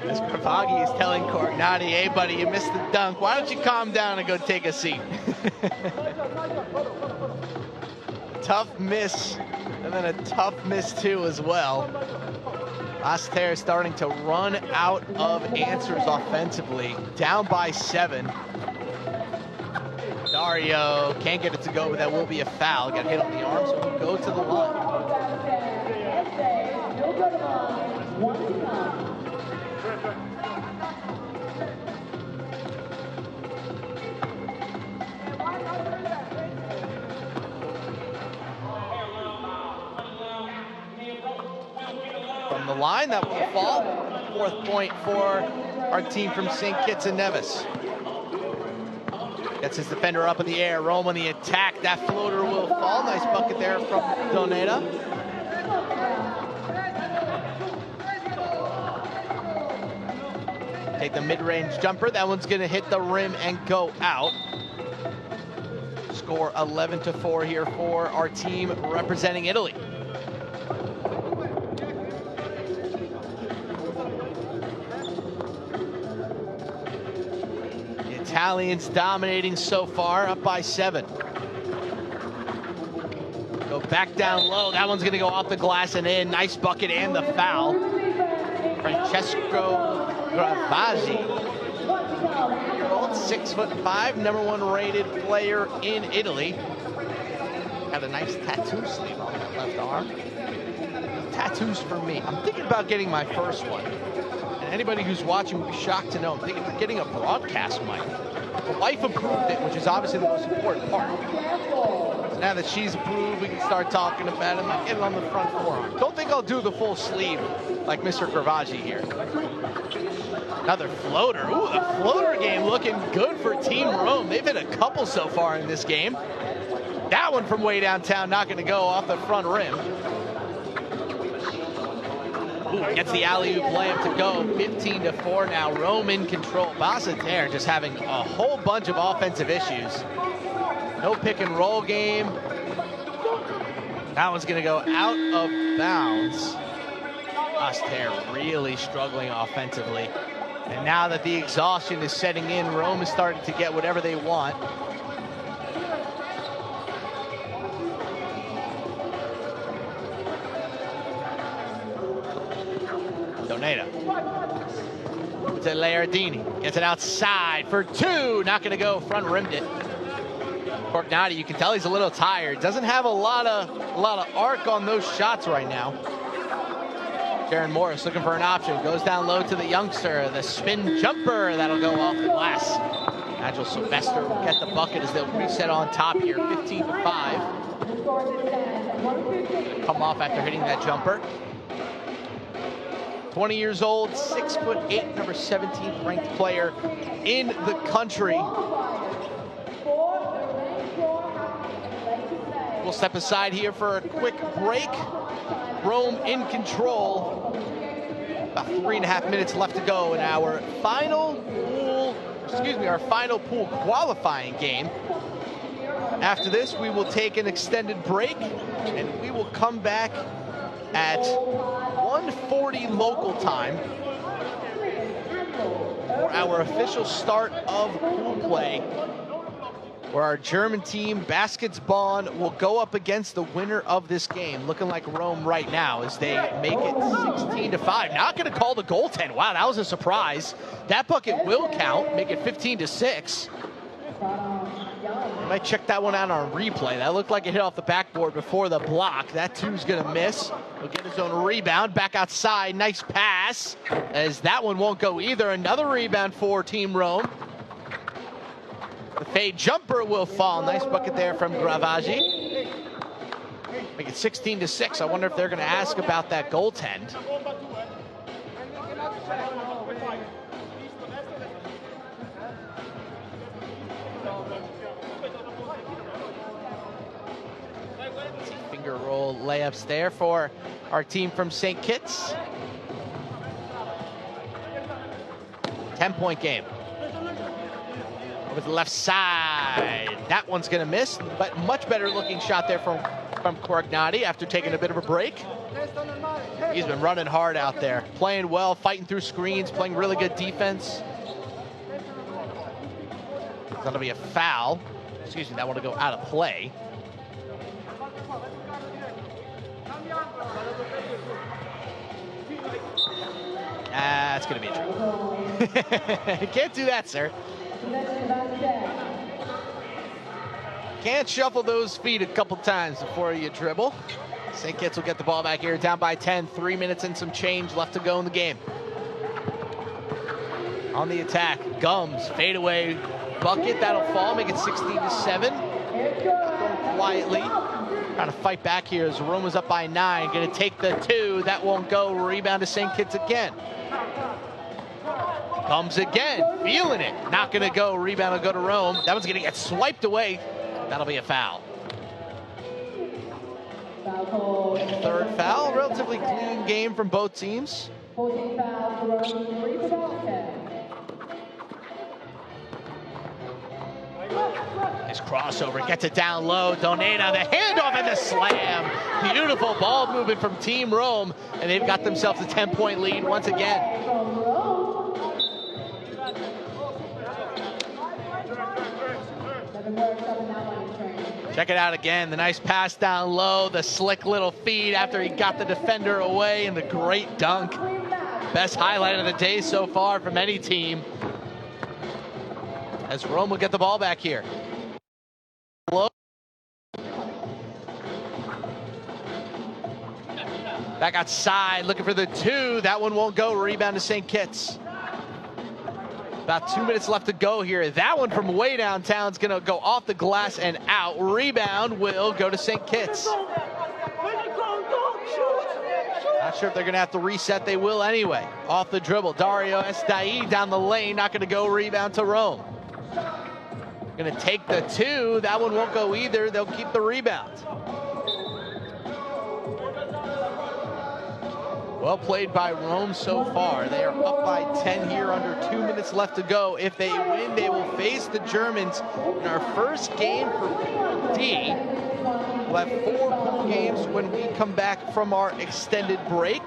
As Kravagi is telling Corgnati, hey buddy, you missed the dunk. Why don't you calm down and go take a seat? Tough miss, and then a tough miss too as well. Basseterre is starting to run out of answers offensively. Down by 7. Dario can't get it to go, but that will be a foul. Got hit on the arm, so he'll go to the line. From the line, that will fall. 4th point for our team from St. Kitts and Nevis. Gets his defender up in the air. Rome on the attack. That floater will fall. Nice bucket there from Donata. Take the mid-range jumper. That one's going to hit the rim and go out. Score 11-4 here for our team representing Italy. Italians dominating so far, up by 7. Go back down low. That one's going to go off the glass and in. Nice bucket and the foul. Francesco Gravazzi, 6'5", #1 rated player in Italy. Got a nice tattoo sleeve on that left arm. Tattoos for me. I'm thinking about getting my first one. And anybody who's watching would be shocked to know I'm thinking of getting a broadcast mic. The wife approved it, which is obviously the most important part. So now that she's approved, we can start talking about it. I might get it on the front forearm. Don't think I'll do the full sleeve like Mr. Gravaggi here. Another floater. Ooh, the floater game looking good for Team Rome. They've hit a couple so far in this game. That one from way downtown, not going to go off the front rim. Ooh, gets the alley-oop layup to go. 15-4 now. Rome in control. Basseterre just having a whole bunch of offensive issues. No pick and roll game. That one's going to go out of bounds. Basseterre really struggling offensively. And now that the exhaustion is setting in, Rome is starting to get whatever they want. Donata. To Leardini. Gets it outside for 2. Not going to go. Front rimmed it. Corgnati, you can tell he's a little tired. Doesn't have a lot of arc on those shots right now. Jaron Morris looking for an option. Goes down low to the youngster. The spin jumper. That'll go off the glass. Nigel Sylvester will get the bucket as they'll reset on top here. 15-5. Come off after hitting that jumper. 20 years old, 6'8", number 17th ranked player in the country. We'll step aside here for a quick break. Rome in control. About 3.5 minutes left to go in our final pool qualifying game. After this, we will take an extended break and we will come back at 1:40 local time for our official start of pool play, where our German team, Basketsball, will go up against the winner of this game. Looking like Rome right now as they make it 16-5. Not going to call the goaltend. Wow, that was a surprise. That bucket will count, make it 15-6. I might check that one out on replay. That looked like it hit off the backboard before the block. That two's going to miss. He'll get his own rebound. Back outside. Nice pass. As that one won't go either. Another rebound for Team Rome. The fade jumper will fall. Nice bucket there from Gravaggi. Make it 16-6. I wonder if they're going to ask about that goaltend. Finger roll layups there for our team from St. Kitts. 10-point game. Over the left side. That one's going to miss, but much better looking shot there from Corgnati after taking a bit of a break. He's been running hard out there, playing well, fighting through screens, playing really good defense. That'll be a foul. Excuse me, that one to go out of play. That's going to be a dribble. Can't do that, sir. Can't shuffle those feet a couple times before you dribble. St. Kitts will get the ball back here, down by 10. 3 minutes and some change left to go in the game. On the attack, Gums, fadeaway bucket, that'll fall, make it 16-7. Going quietly, trying to fight back here as Rome is up by 9. Gonna take the 2, that won't go. Rebound to St. Kitts again. Gums again, feeling it, not gonna go. Rebound will go to Rome. That one's gonna get swiped away. That'll be a foul. Third foul, relatively clean game from both teams. 14 fouls for Rome, 3 for Basseterre. Nice crossover, gets it down low. Donata, the handoff and the slam. Beautiful ball movement from Team Rome, and they've got themselves a 10-point lead once again. From Rome. 7 works up and down line train. Check it out again, the nice pass down low, the slick little feed after he got the defender away, and the great dunk. Best highlight of the day so far from any team. As Rome will get the ball back here. Back outside, looking for the 2. That one won't go. Rebound to St. Kitts. About 2 minutes left to go here. That one from way downtown is going to go off the glass and out. Rebound will go to St. Kitts. Not sure if they're going to have to reset. They will anyway. Off the dribble. Dario Esdaí down the lane. Not going to go. Rebound to Rome. Going to take the 2. That one won't go either. They'll keep the rebound. Well played by Rome so far. They are up by 10 here, under 2 minutes left to go. If they win, they will face the Germans in our first game for Pool D. We'll have 4 pool games when we come back from our extended break.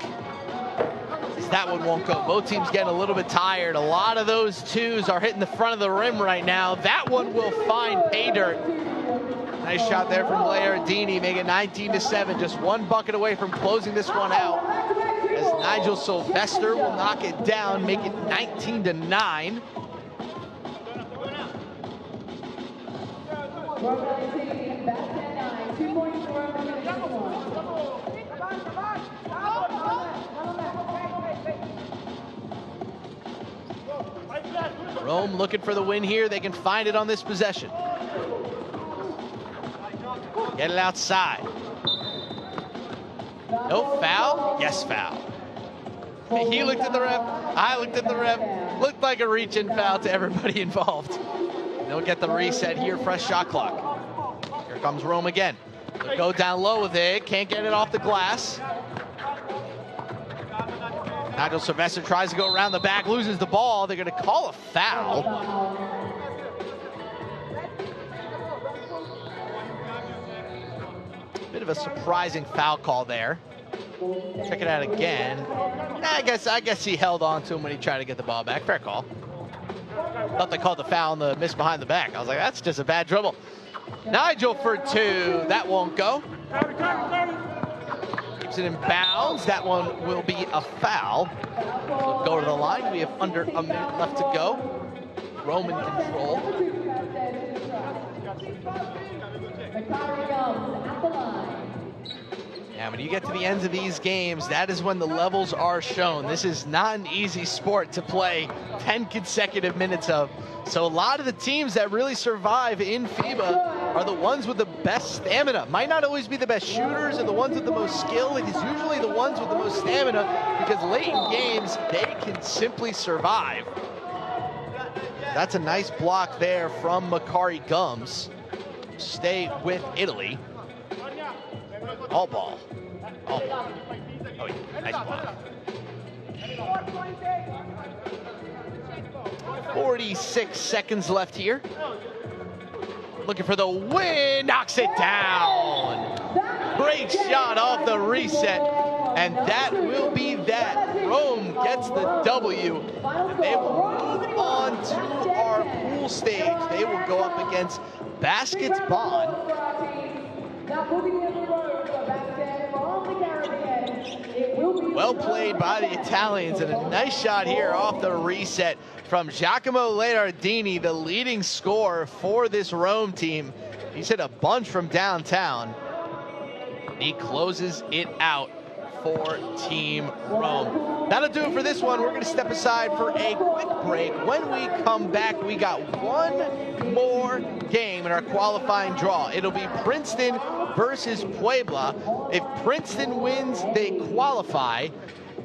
That one won't go. Both teams getting a little bit tired. A lot of those 2s are hitting the front of the rim right now. That one will find pay dirt. Nice shot there from Leardini, making it 19-7. Just 1 bucket away from closing this one out. As Nigel Sylvester will knock it down, make it 19-9. Rome looking for the win here. They can find it on this possession. Get it outside. No foul? Yes, foul. He looked at the ref. I looked at the ref. Looked like a reach-in foul to everybody involved. They'll get the reset here. Fresh shot clock. Here comes Rome again. They'll go down low with it. Can't get it off the glass. Nigel Sylvester tries to go around the back, loses the ball. They're going to call a foul. Bit of a surprising foul call there. Check it out again. I guess he held on to him when he tried to get the ball back. Fair call. Thought they called the foul on the miss behind the back. I was like, that's just a bad dribble. Nigel for 2. That won't go. Keeps it in bounds. That one will be a foul. So go to the line. We have under a minute left to go. Rome in control. Yeah, when you get to the ends of these games, that is when the levels are shown. This is not an easy sport to play 10 consecutive minutes of. So a lot of the teams that really survive in FIBA are the ones with the best stamina. Might not always be the best shooters or the ones with the most skill. It is usually the ones with the most stamina, because late in games, they can simply survive. That's a nice block there from Makari Gums. Stay with Italy. All ball. All ball. Oh, yeah. Nice block. 46 seconds left here. Looking for the win. Knocks it down. Great shot off the reset. And that will be that. Rome gets the W. And they will move on to our pool stage. They will go up against Baskets Bond. Well played by the Italians, and a nice shot here off the reset from Giacomo Leardini, the leading scorer for this Rome team. He's hit a bunch from downtown. He closes it out for Team Rome. That'll do it for this one. We're going to step aside for a quick break. When we come back, we got one more game in our qualifying draw. It'll be Princeton versus Puebla. If Princeton wins, they qualify.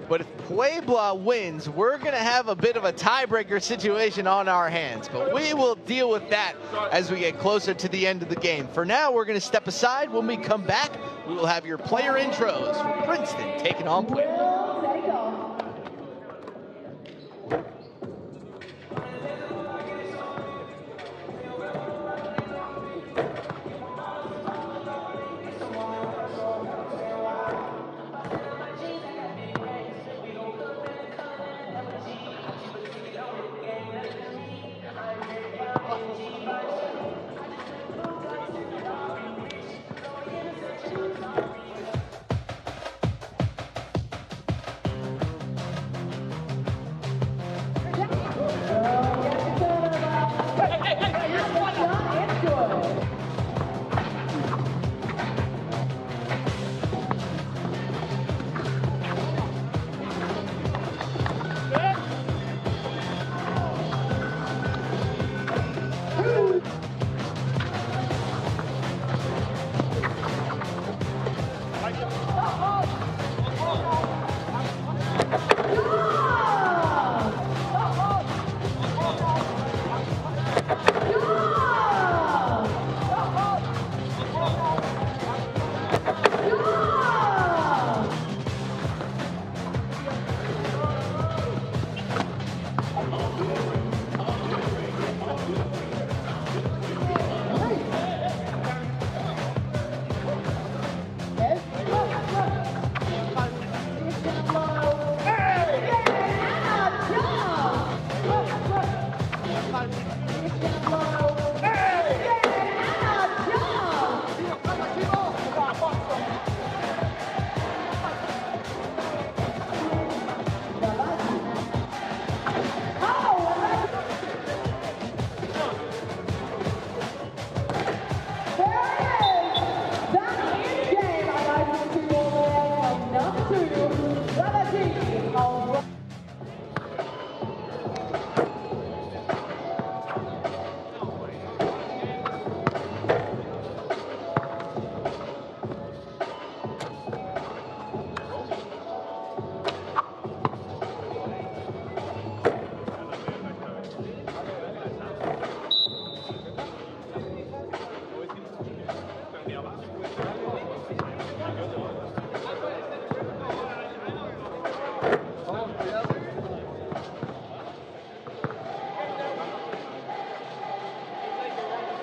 But if Puebla wins, we're going to have a bit of a tiebreaker situation on our hands. But we will deal with that as we get closer to the end of the game. For now, we're going to step aside. When we come back, we will have your player intros for Princeton taking on Puebla.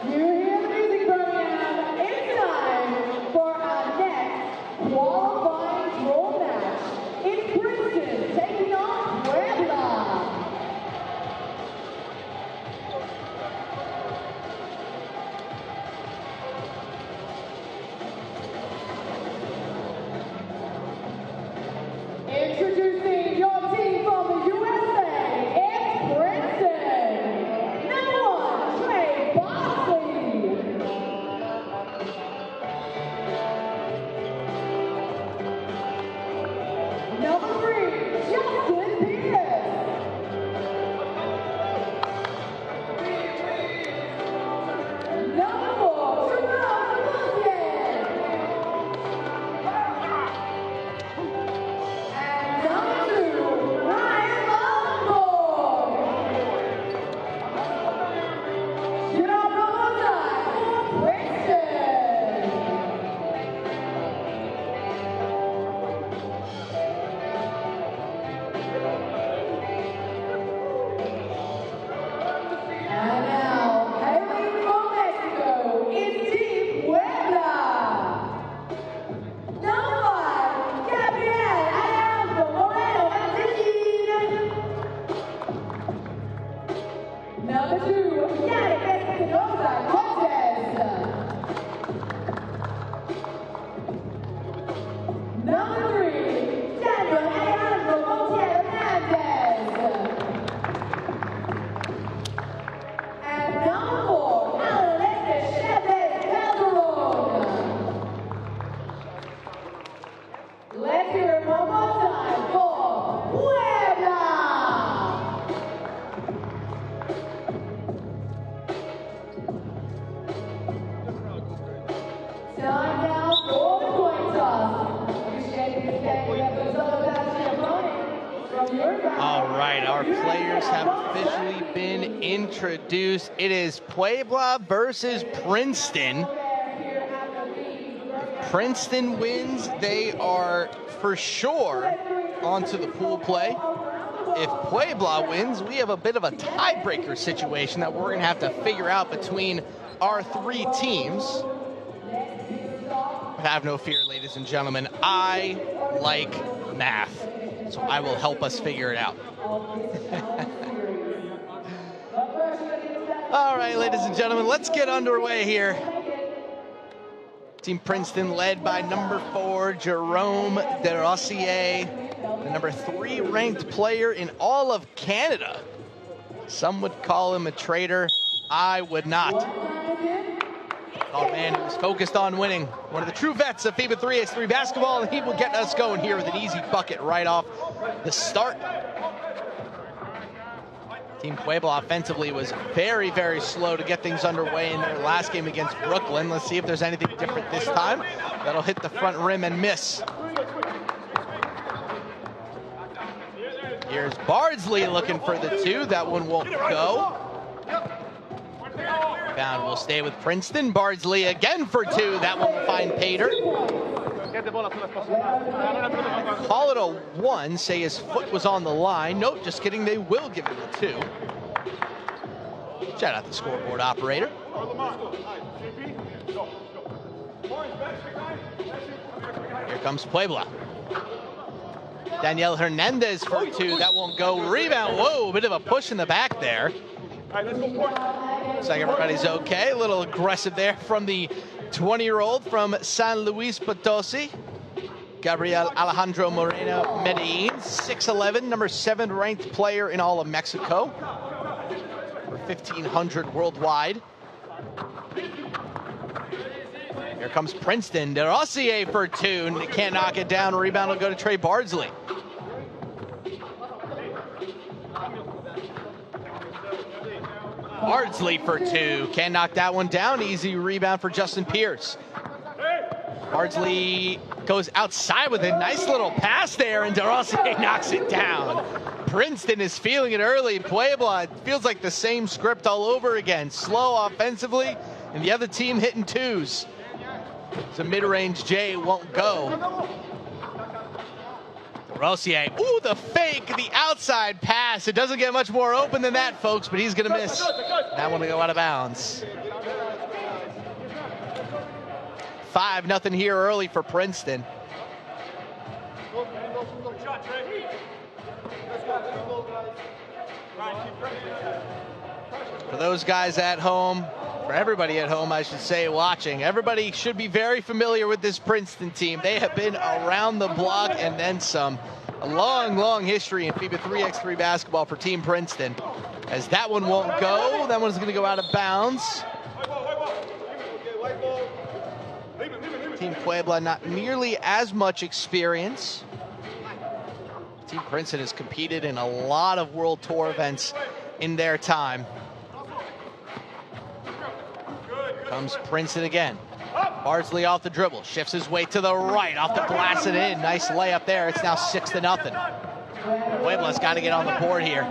You hear the music, Birmingham. It's time for our next qualifying draw match. It's Princeton taking on Puebla. Introducing your team from the USA, it's Princeton. Number 1, Trey Bosley. Number 3, Justin Pierce. Number 4, Jerome Lucas. And number players have officially been introduced. It is Puebla versus Princeton. If Princeton wins, they are for sure onto the pool play. If Puebla wins, we have a bit of a tiebreaker situation that we're going to have to figure out between our three teams. But have no fear, ladies and gentlemen. I like math, so I will help us figure it out. All right, ladies and gentlemen, let's get underway here. Team Princeton led by number 4, Jerome Derossier, the number 3 ranked player in all of Canada. Some would call him a traitor. I would not. Oh man, he was focused on winning. One of the true vets of FIBA 3x3 basketball, and he will get us going here with an easy bucket right off the start. Team Puebla offensively was very, very slow to get things underway in their last game against Brooklyn. Let's see if there's anything different this time. That'll hit the front rim and miss. Here's Bardsley looking for the 2. That one won't go. Rebound will stay with Princeton. Bardsley again for 2. That one will find Pater. Call it a 1. Say his foot was on the line. Nope, just kidding. They will give him a 2. Shout out the scoreboard operator. Here comes Puebla. Daniel Hernandez for 2. That won't go. Rebound. Whoa, a bit of a push in the back there. Looks like everybody's okay. A little aggressive there from the 20-year-old from San Luis Potosi. Gabriel Alejandro Moreno Medellin, 6'11", number 7 ranked player in all of Mexico. For 1,500 worldwide. Here comes Princeton. Derossier for 2. They can't knock it down. Rebound will go to Trey Bardsley. Bardsley for 2. Can't knock that one down. Easy rebound for Justin Pierce. Bardsley goes outside with a nice little pass there, and Derossier knocks it down. Princeton is feeling it early. Puebla, it feels like the same script all over again. Slow offensively, and the other team hitting 2s. So mid-range J won't go. Derossier, ooh, the fake, the outside pass. It doesn't get much more open than that, folks, but he's gonna miss. That one will go out of bounds. 5-0 here early for Princeton. For those guys at home, for everybody at home, I should say, watching, everybody should be very familiar with this Princeton team. They have been around the block and then some. A long, long history in FIBA 3x3 basketball for Team Princeton. As that one won't go, that one's going to go out of bounds. Team Puebla, not nearly as much experience. Team Princeton has competed in a lot of World Tour events in their time. Comes Princeton again. Bardsley off the dribble, shifts his way to the right, off the blast it in. Nice layup there. It's now 6-0. Puebla's got to get on the board here.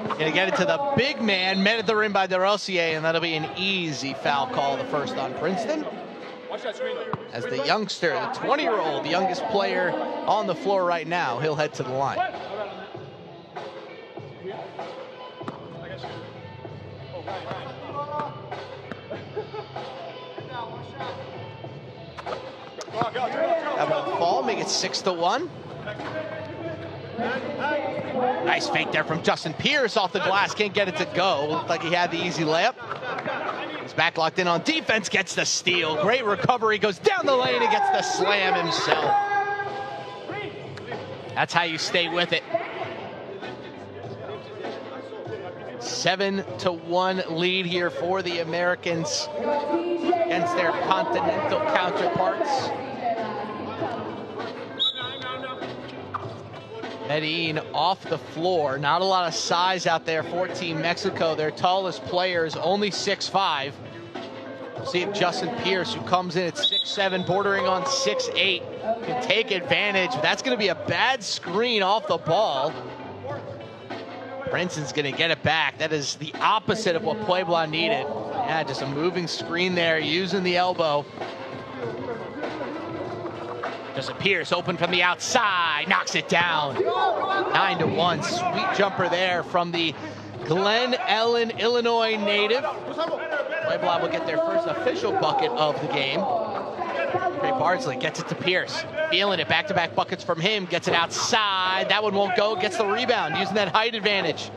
Gonna get it to the big man, met at the rim by Derossier, and that'll be an easy foul call, the first on Princeton. As the youngster, the 20-year-old, the youngest player on the floor right now, he'll head to the line. That will fall, make it 6-1. Nice fake there from Justin Pierce off the glass, can't get it to go. Looked like he had the easy layup. He's back locked in on defense, gets the steal. Great recovery, goes down the lane and gets the slam himself. That's how you stay with it. 7-1 lead here for the Americans against their continental counterparts. Medellin off the floor. Not a lot of size out there for Team Mexico. Their tallest player is only 6'5". We'll see if Justin Pierce, who comes in at 6'7", bordering on 6'8", can take advantage. That's going to be a bad screen off the ball. Princeton's gonna get it back. That is the opposite of what Puebla needed. Yeah, just a moving screen there, using the elbow. Justin Pierce open from the outside, knocks it down. 9-1, sweet jumper there from the Glen Ellen, Illinois native. Puebla will get their first official bucket of the game. Trey Bardsley gets it to Pierce, feeling it, back-to-back buckets from him, gets it outside. That one won't go, gets the rebound, using that height advantage.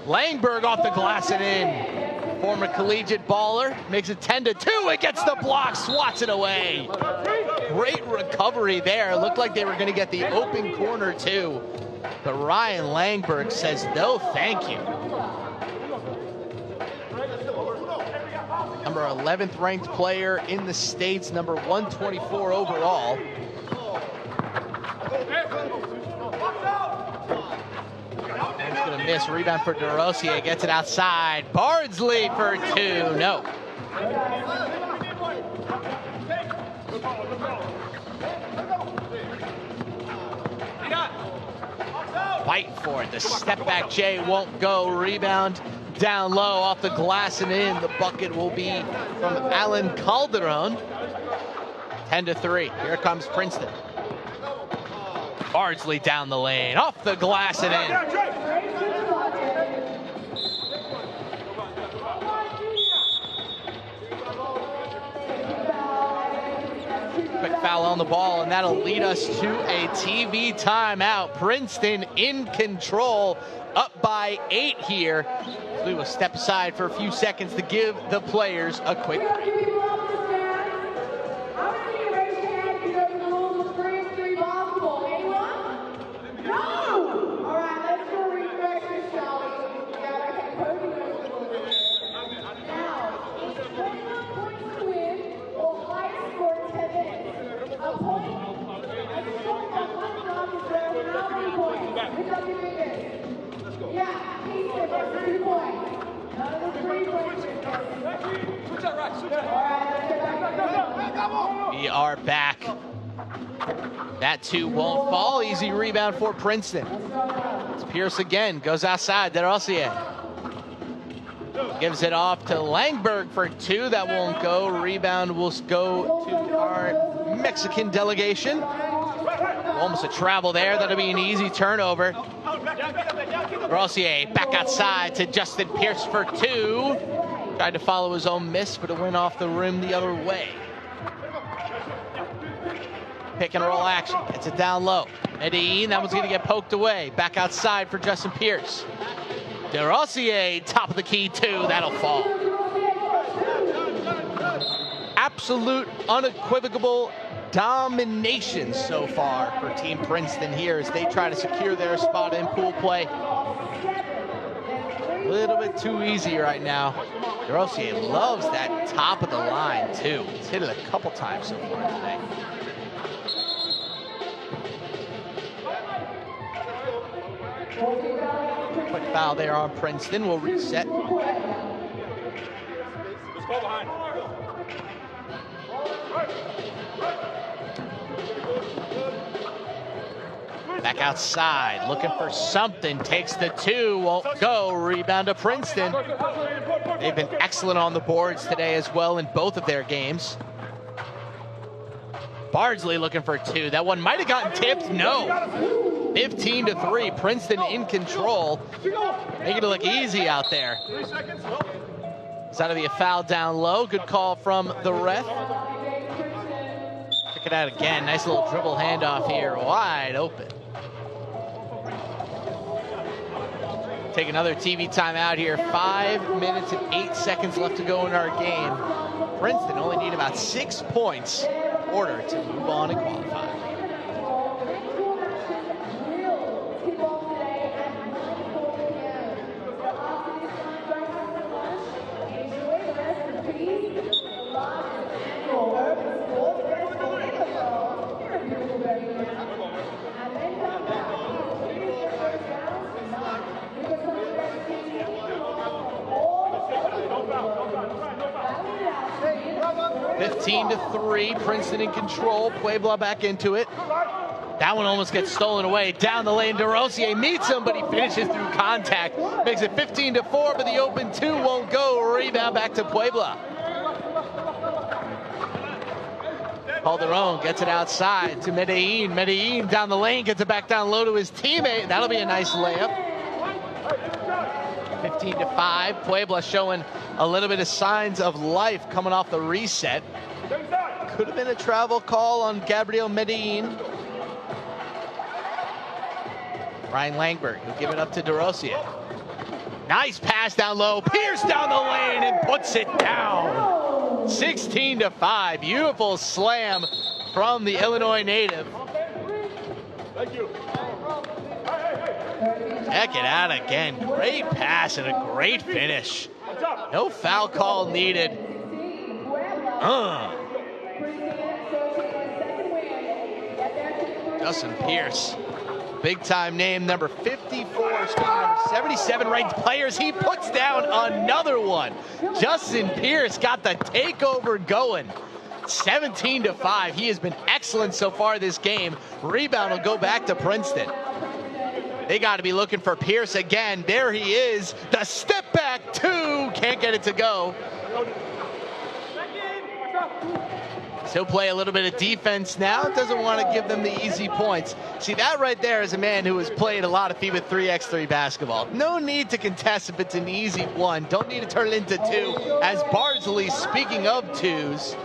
Langberg off the glass and in. Former collegiate baller, makes it 10-2, it gets the block, swats it away. Great recovery there, looked like they were gonna get the open corner too. But Ryan Langberg says no thank you. Number 11th ranked player in the States, number 124 overall. He's gonna miss, rebound for DeRosier, gets it outside. Bardsley for 2, no. Fight for it, the step back J won't go, rebound down low off the glass and in. The bucket will be from Alan Calderon. 10-3, here comes Princeton. Bardsley down the lane, off the glass and in. Quick foul on the ball, and that'll lead us to a TV timeout. Princeton in control, up by 8 here. We will step aside for a few seconds to give the players a quick break. We are back. That 2 won't fall. Easy rebound for Princeton. It's Pierce again, goes outside. DeRosier gives it off to Langberg for 2. That won't go. Rebound will go to our Mexican delegation. Almost a travel there. That'll be an easy turnover. DeRosier back outside to Justin Pierce for 2. Tried to follow his own miss, but it went off the rim the other way. Pick and roll action, gets it down low. Medellin, that one's gonna get poked away. Back outside for Justin Pierce. DeRosier, top of the key 2, that'll fall. Absolute, unequivocal domination so far for Team Princeton here as they try to secure their spot in pool play. A little bit too easy right now. DeRosier loves that top of the line too. He's hit it a couple times so far today. Quick foul there on Princeton. We'll reset. Let's go behind. Back outside, looking for something. Takes the 2, won't go. Rebound to Princeton. They've been excellent on the boards today as well in both of their games. Bardsley looking for 2. That one might have gotten tipped. No. 15-3, Princeton in control. Making it look easy out there. It's out to be a foul down low. Good call from the ref. Check it out again. Nice little dribble handoff here. Wide open. Take another TV timeout here. 5 minutes and 8 seconds left to go in our game. Princeton only need about 6 points in order to move on and qualify. Three, Princeton in control. Puebla back into it. That one almost gets stolen away. Down the lane, DeRosier meets him, but he finishes through contact. Makes it 15-4, but the open 2 won't go. Rebound back to Puebla. Calderon gets it outside to Medellin. Medellin down the lane, gets it back down low to his teammate. That'll be a nice layup. 15-5. Puebla showing a little bit of signs of life coming off the reset. Could have been a travel call on Gabriel Medellin. Ryan Langberg will give it up to DeRosier. Nice pass down low. Pierce down the lane and puts it down. 16-5. Beautiful slam from the Illinois native. Thank you. Check it out again. Great pass and a great finish. No foul call needed. Justin Pierce. Big time name, number 54, number 77 ranked players. He puts down another one. Justin Pierce got the takeover going. 17-5. He has been excellent so far this game. Rebound will go back to Princeton. They got to be looking for Pierce again. There he is. The step back 2. Can't get it to go. He'll play a little bit of defense now. Doesn't want to give them the easy points. See, that right there is a man who has played a lot of FIBA 3x3 basketball. No need to contest if it's an easy 1. Don't need to turn it into 2. As Bardsley, speaking of 2s,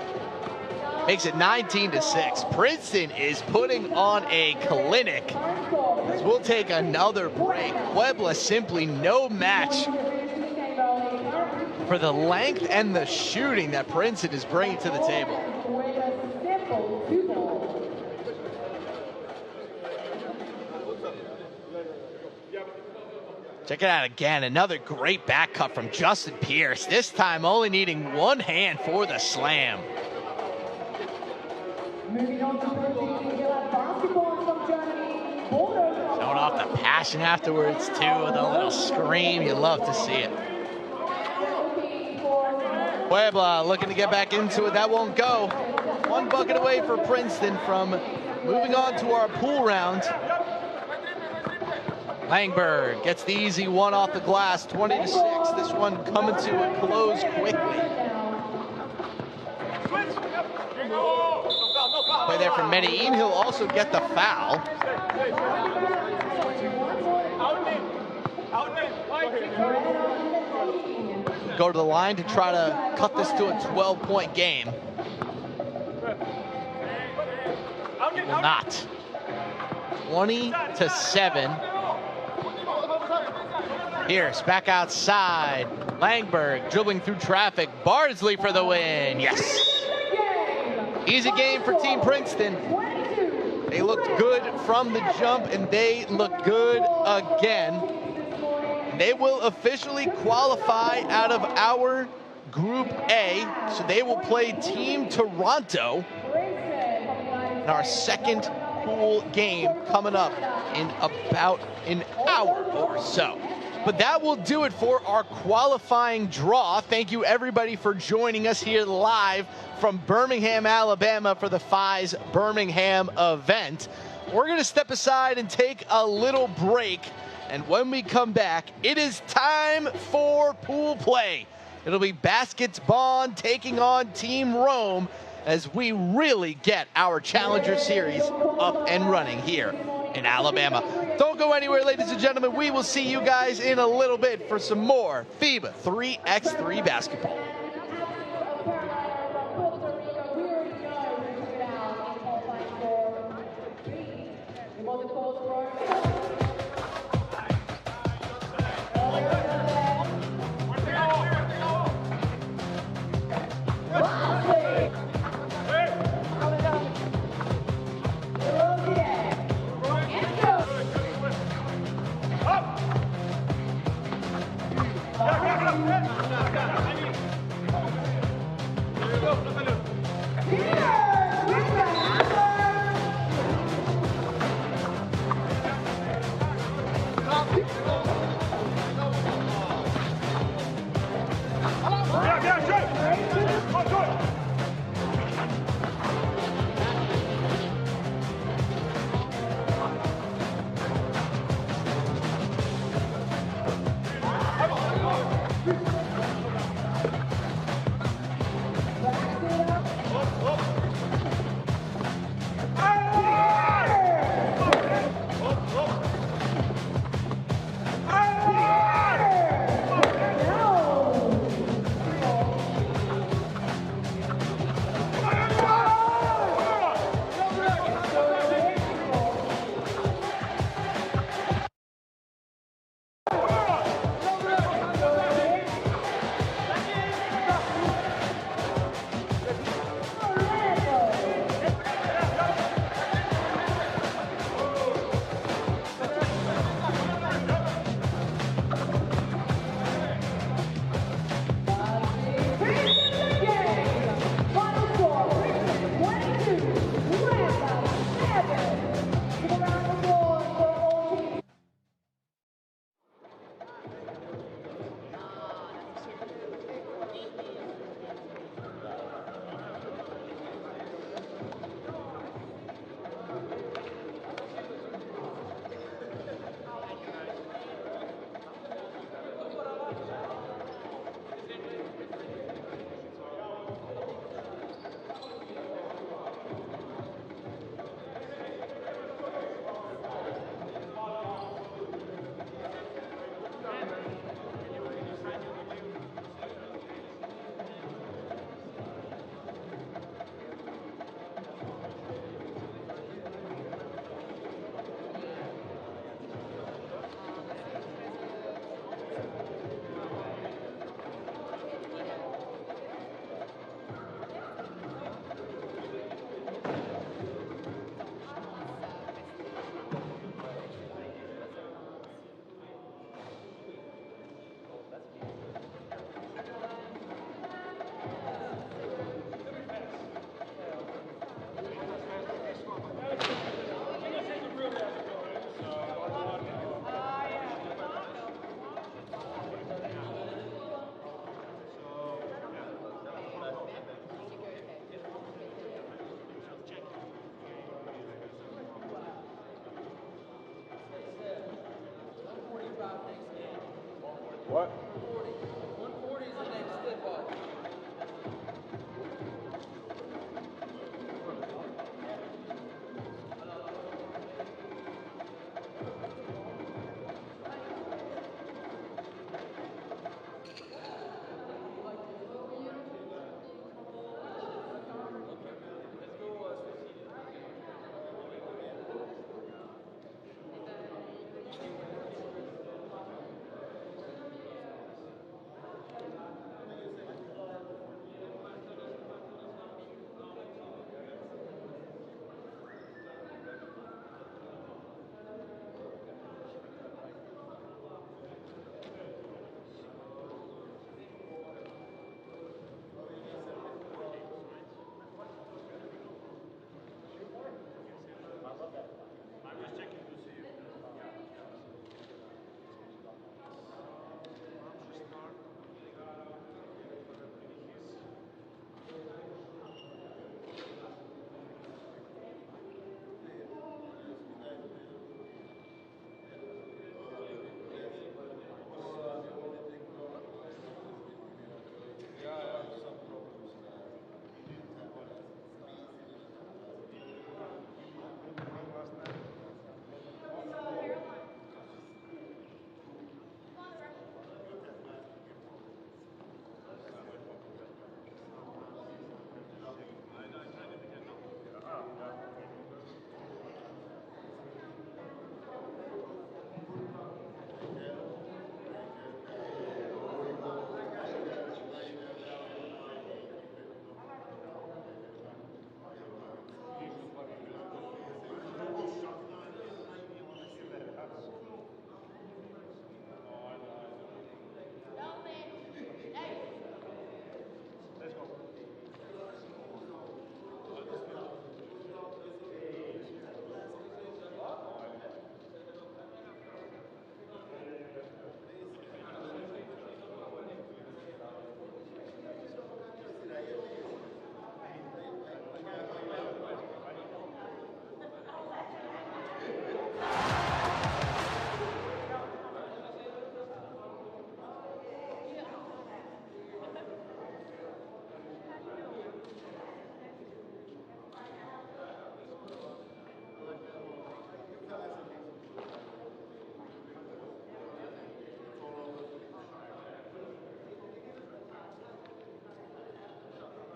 makes it 19-6. Princeton is putting on a clinic. As we'll take another break. Puebla simply no match for the length and the shooting that Princeton is bringing to the table. Check it out again. Another great back cut from Justin Pierce. This time only needing one hand for the slam. Showing off the passion afterwards, too, with a little scream. You love to see it. Puebla looking to get back into it. That won't go. One bucket away for Princeton from moving on to our pool round. Langberg gets the easy 1 off the glass, 20-6. This one coming to a close quickly. Play there from Medellin. He'll also get the foul. Go to the line to try to cut this to a 12-point game. He will not. 20-7. Pierce back outside. Langberg dribbling through traffic. Bardsley for the win. Yes. Easy game for Team Princeton. They looked good from the jump, and they look good again. They will officially qualify out of our Group A, so they will play Team Toronto in our second pool game coming up in about an hour or so. But that will do it for our qualifying draw. Thank you, everybody, for joining us here live from Birmingham, Alabama for the FISE Birmingham event. We're going to step aside and take a little break. And when we come back, it is time for pool play. It'll be Baskets Bond taking on Team Rome as we really get our Challenger Series up and running here in Alabama. Don't go anywhere, ladies and gentlemen. We will see you guys in a little bit for some more FIBA 3x3 basketball.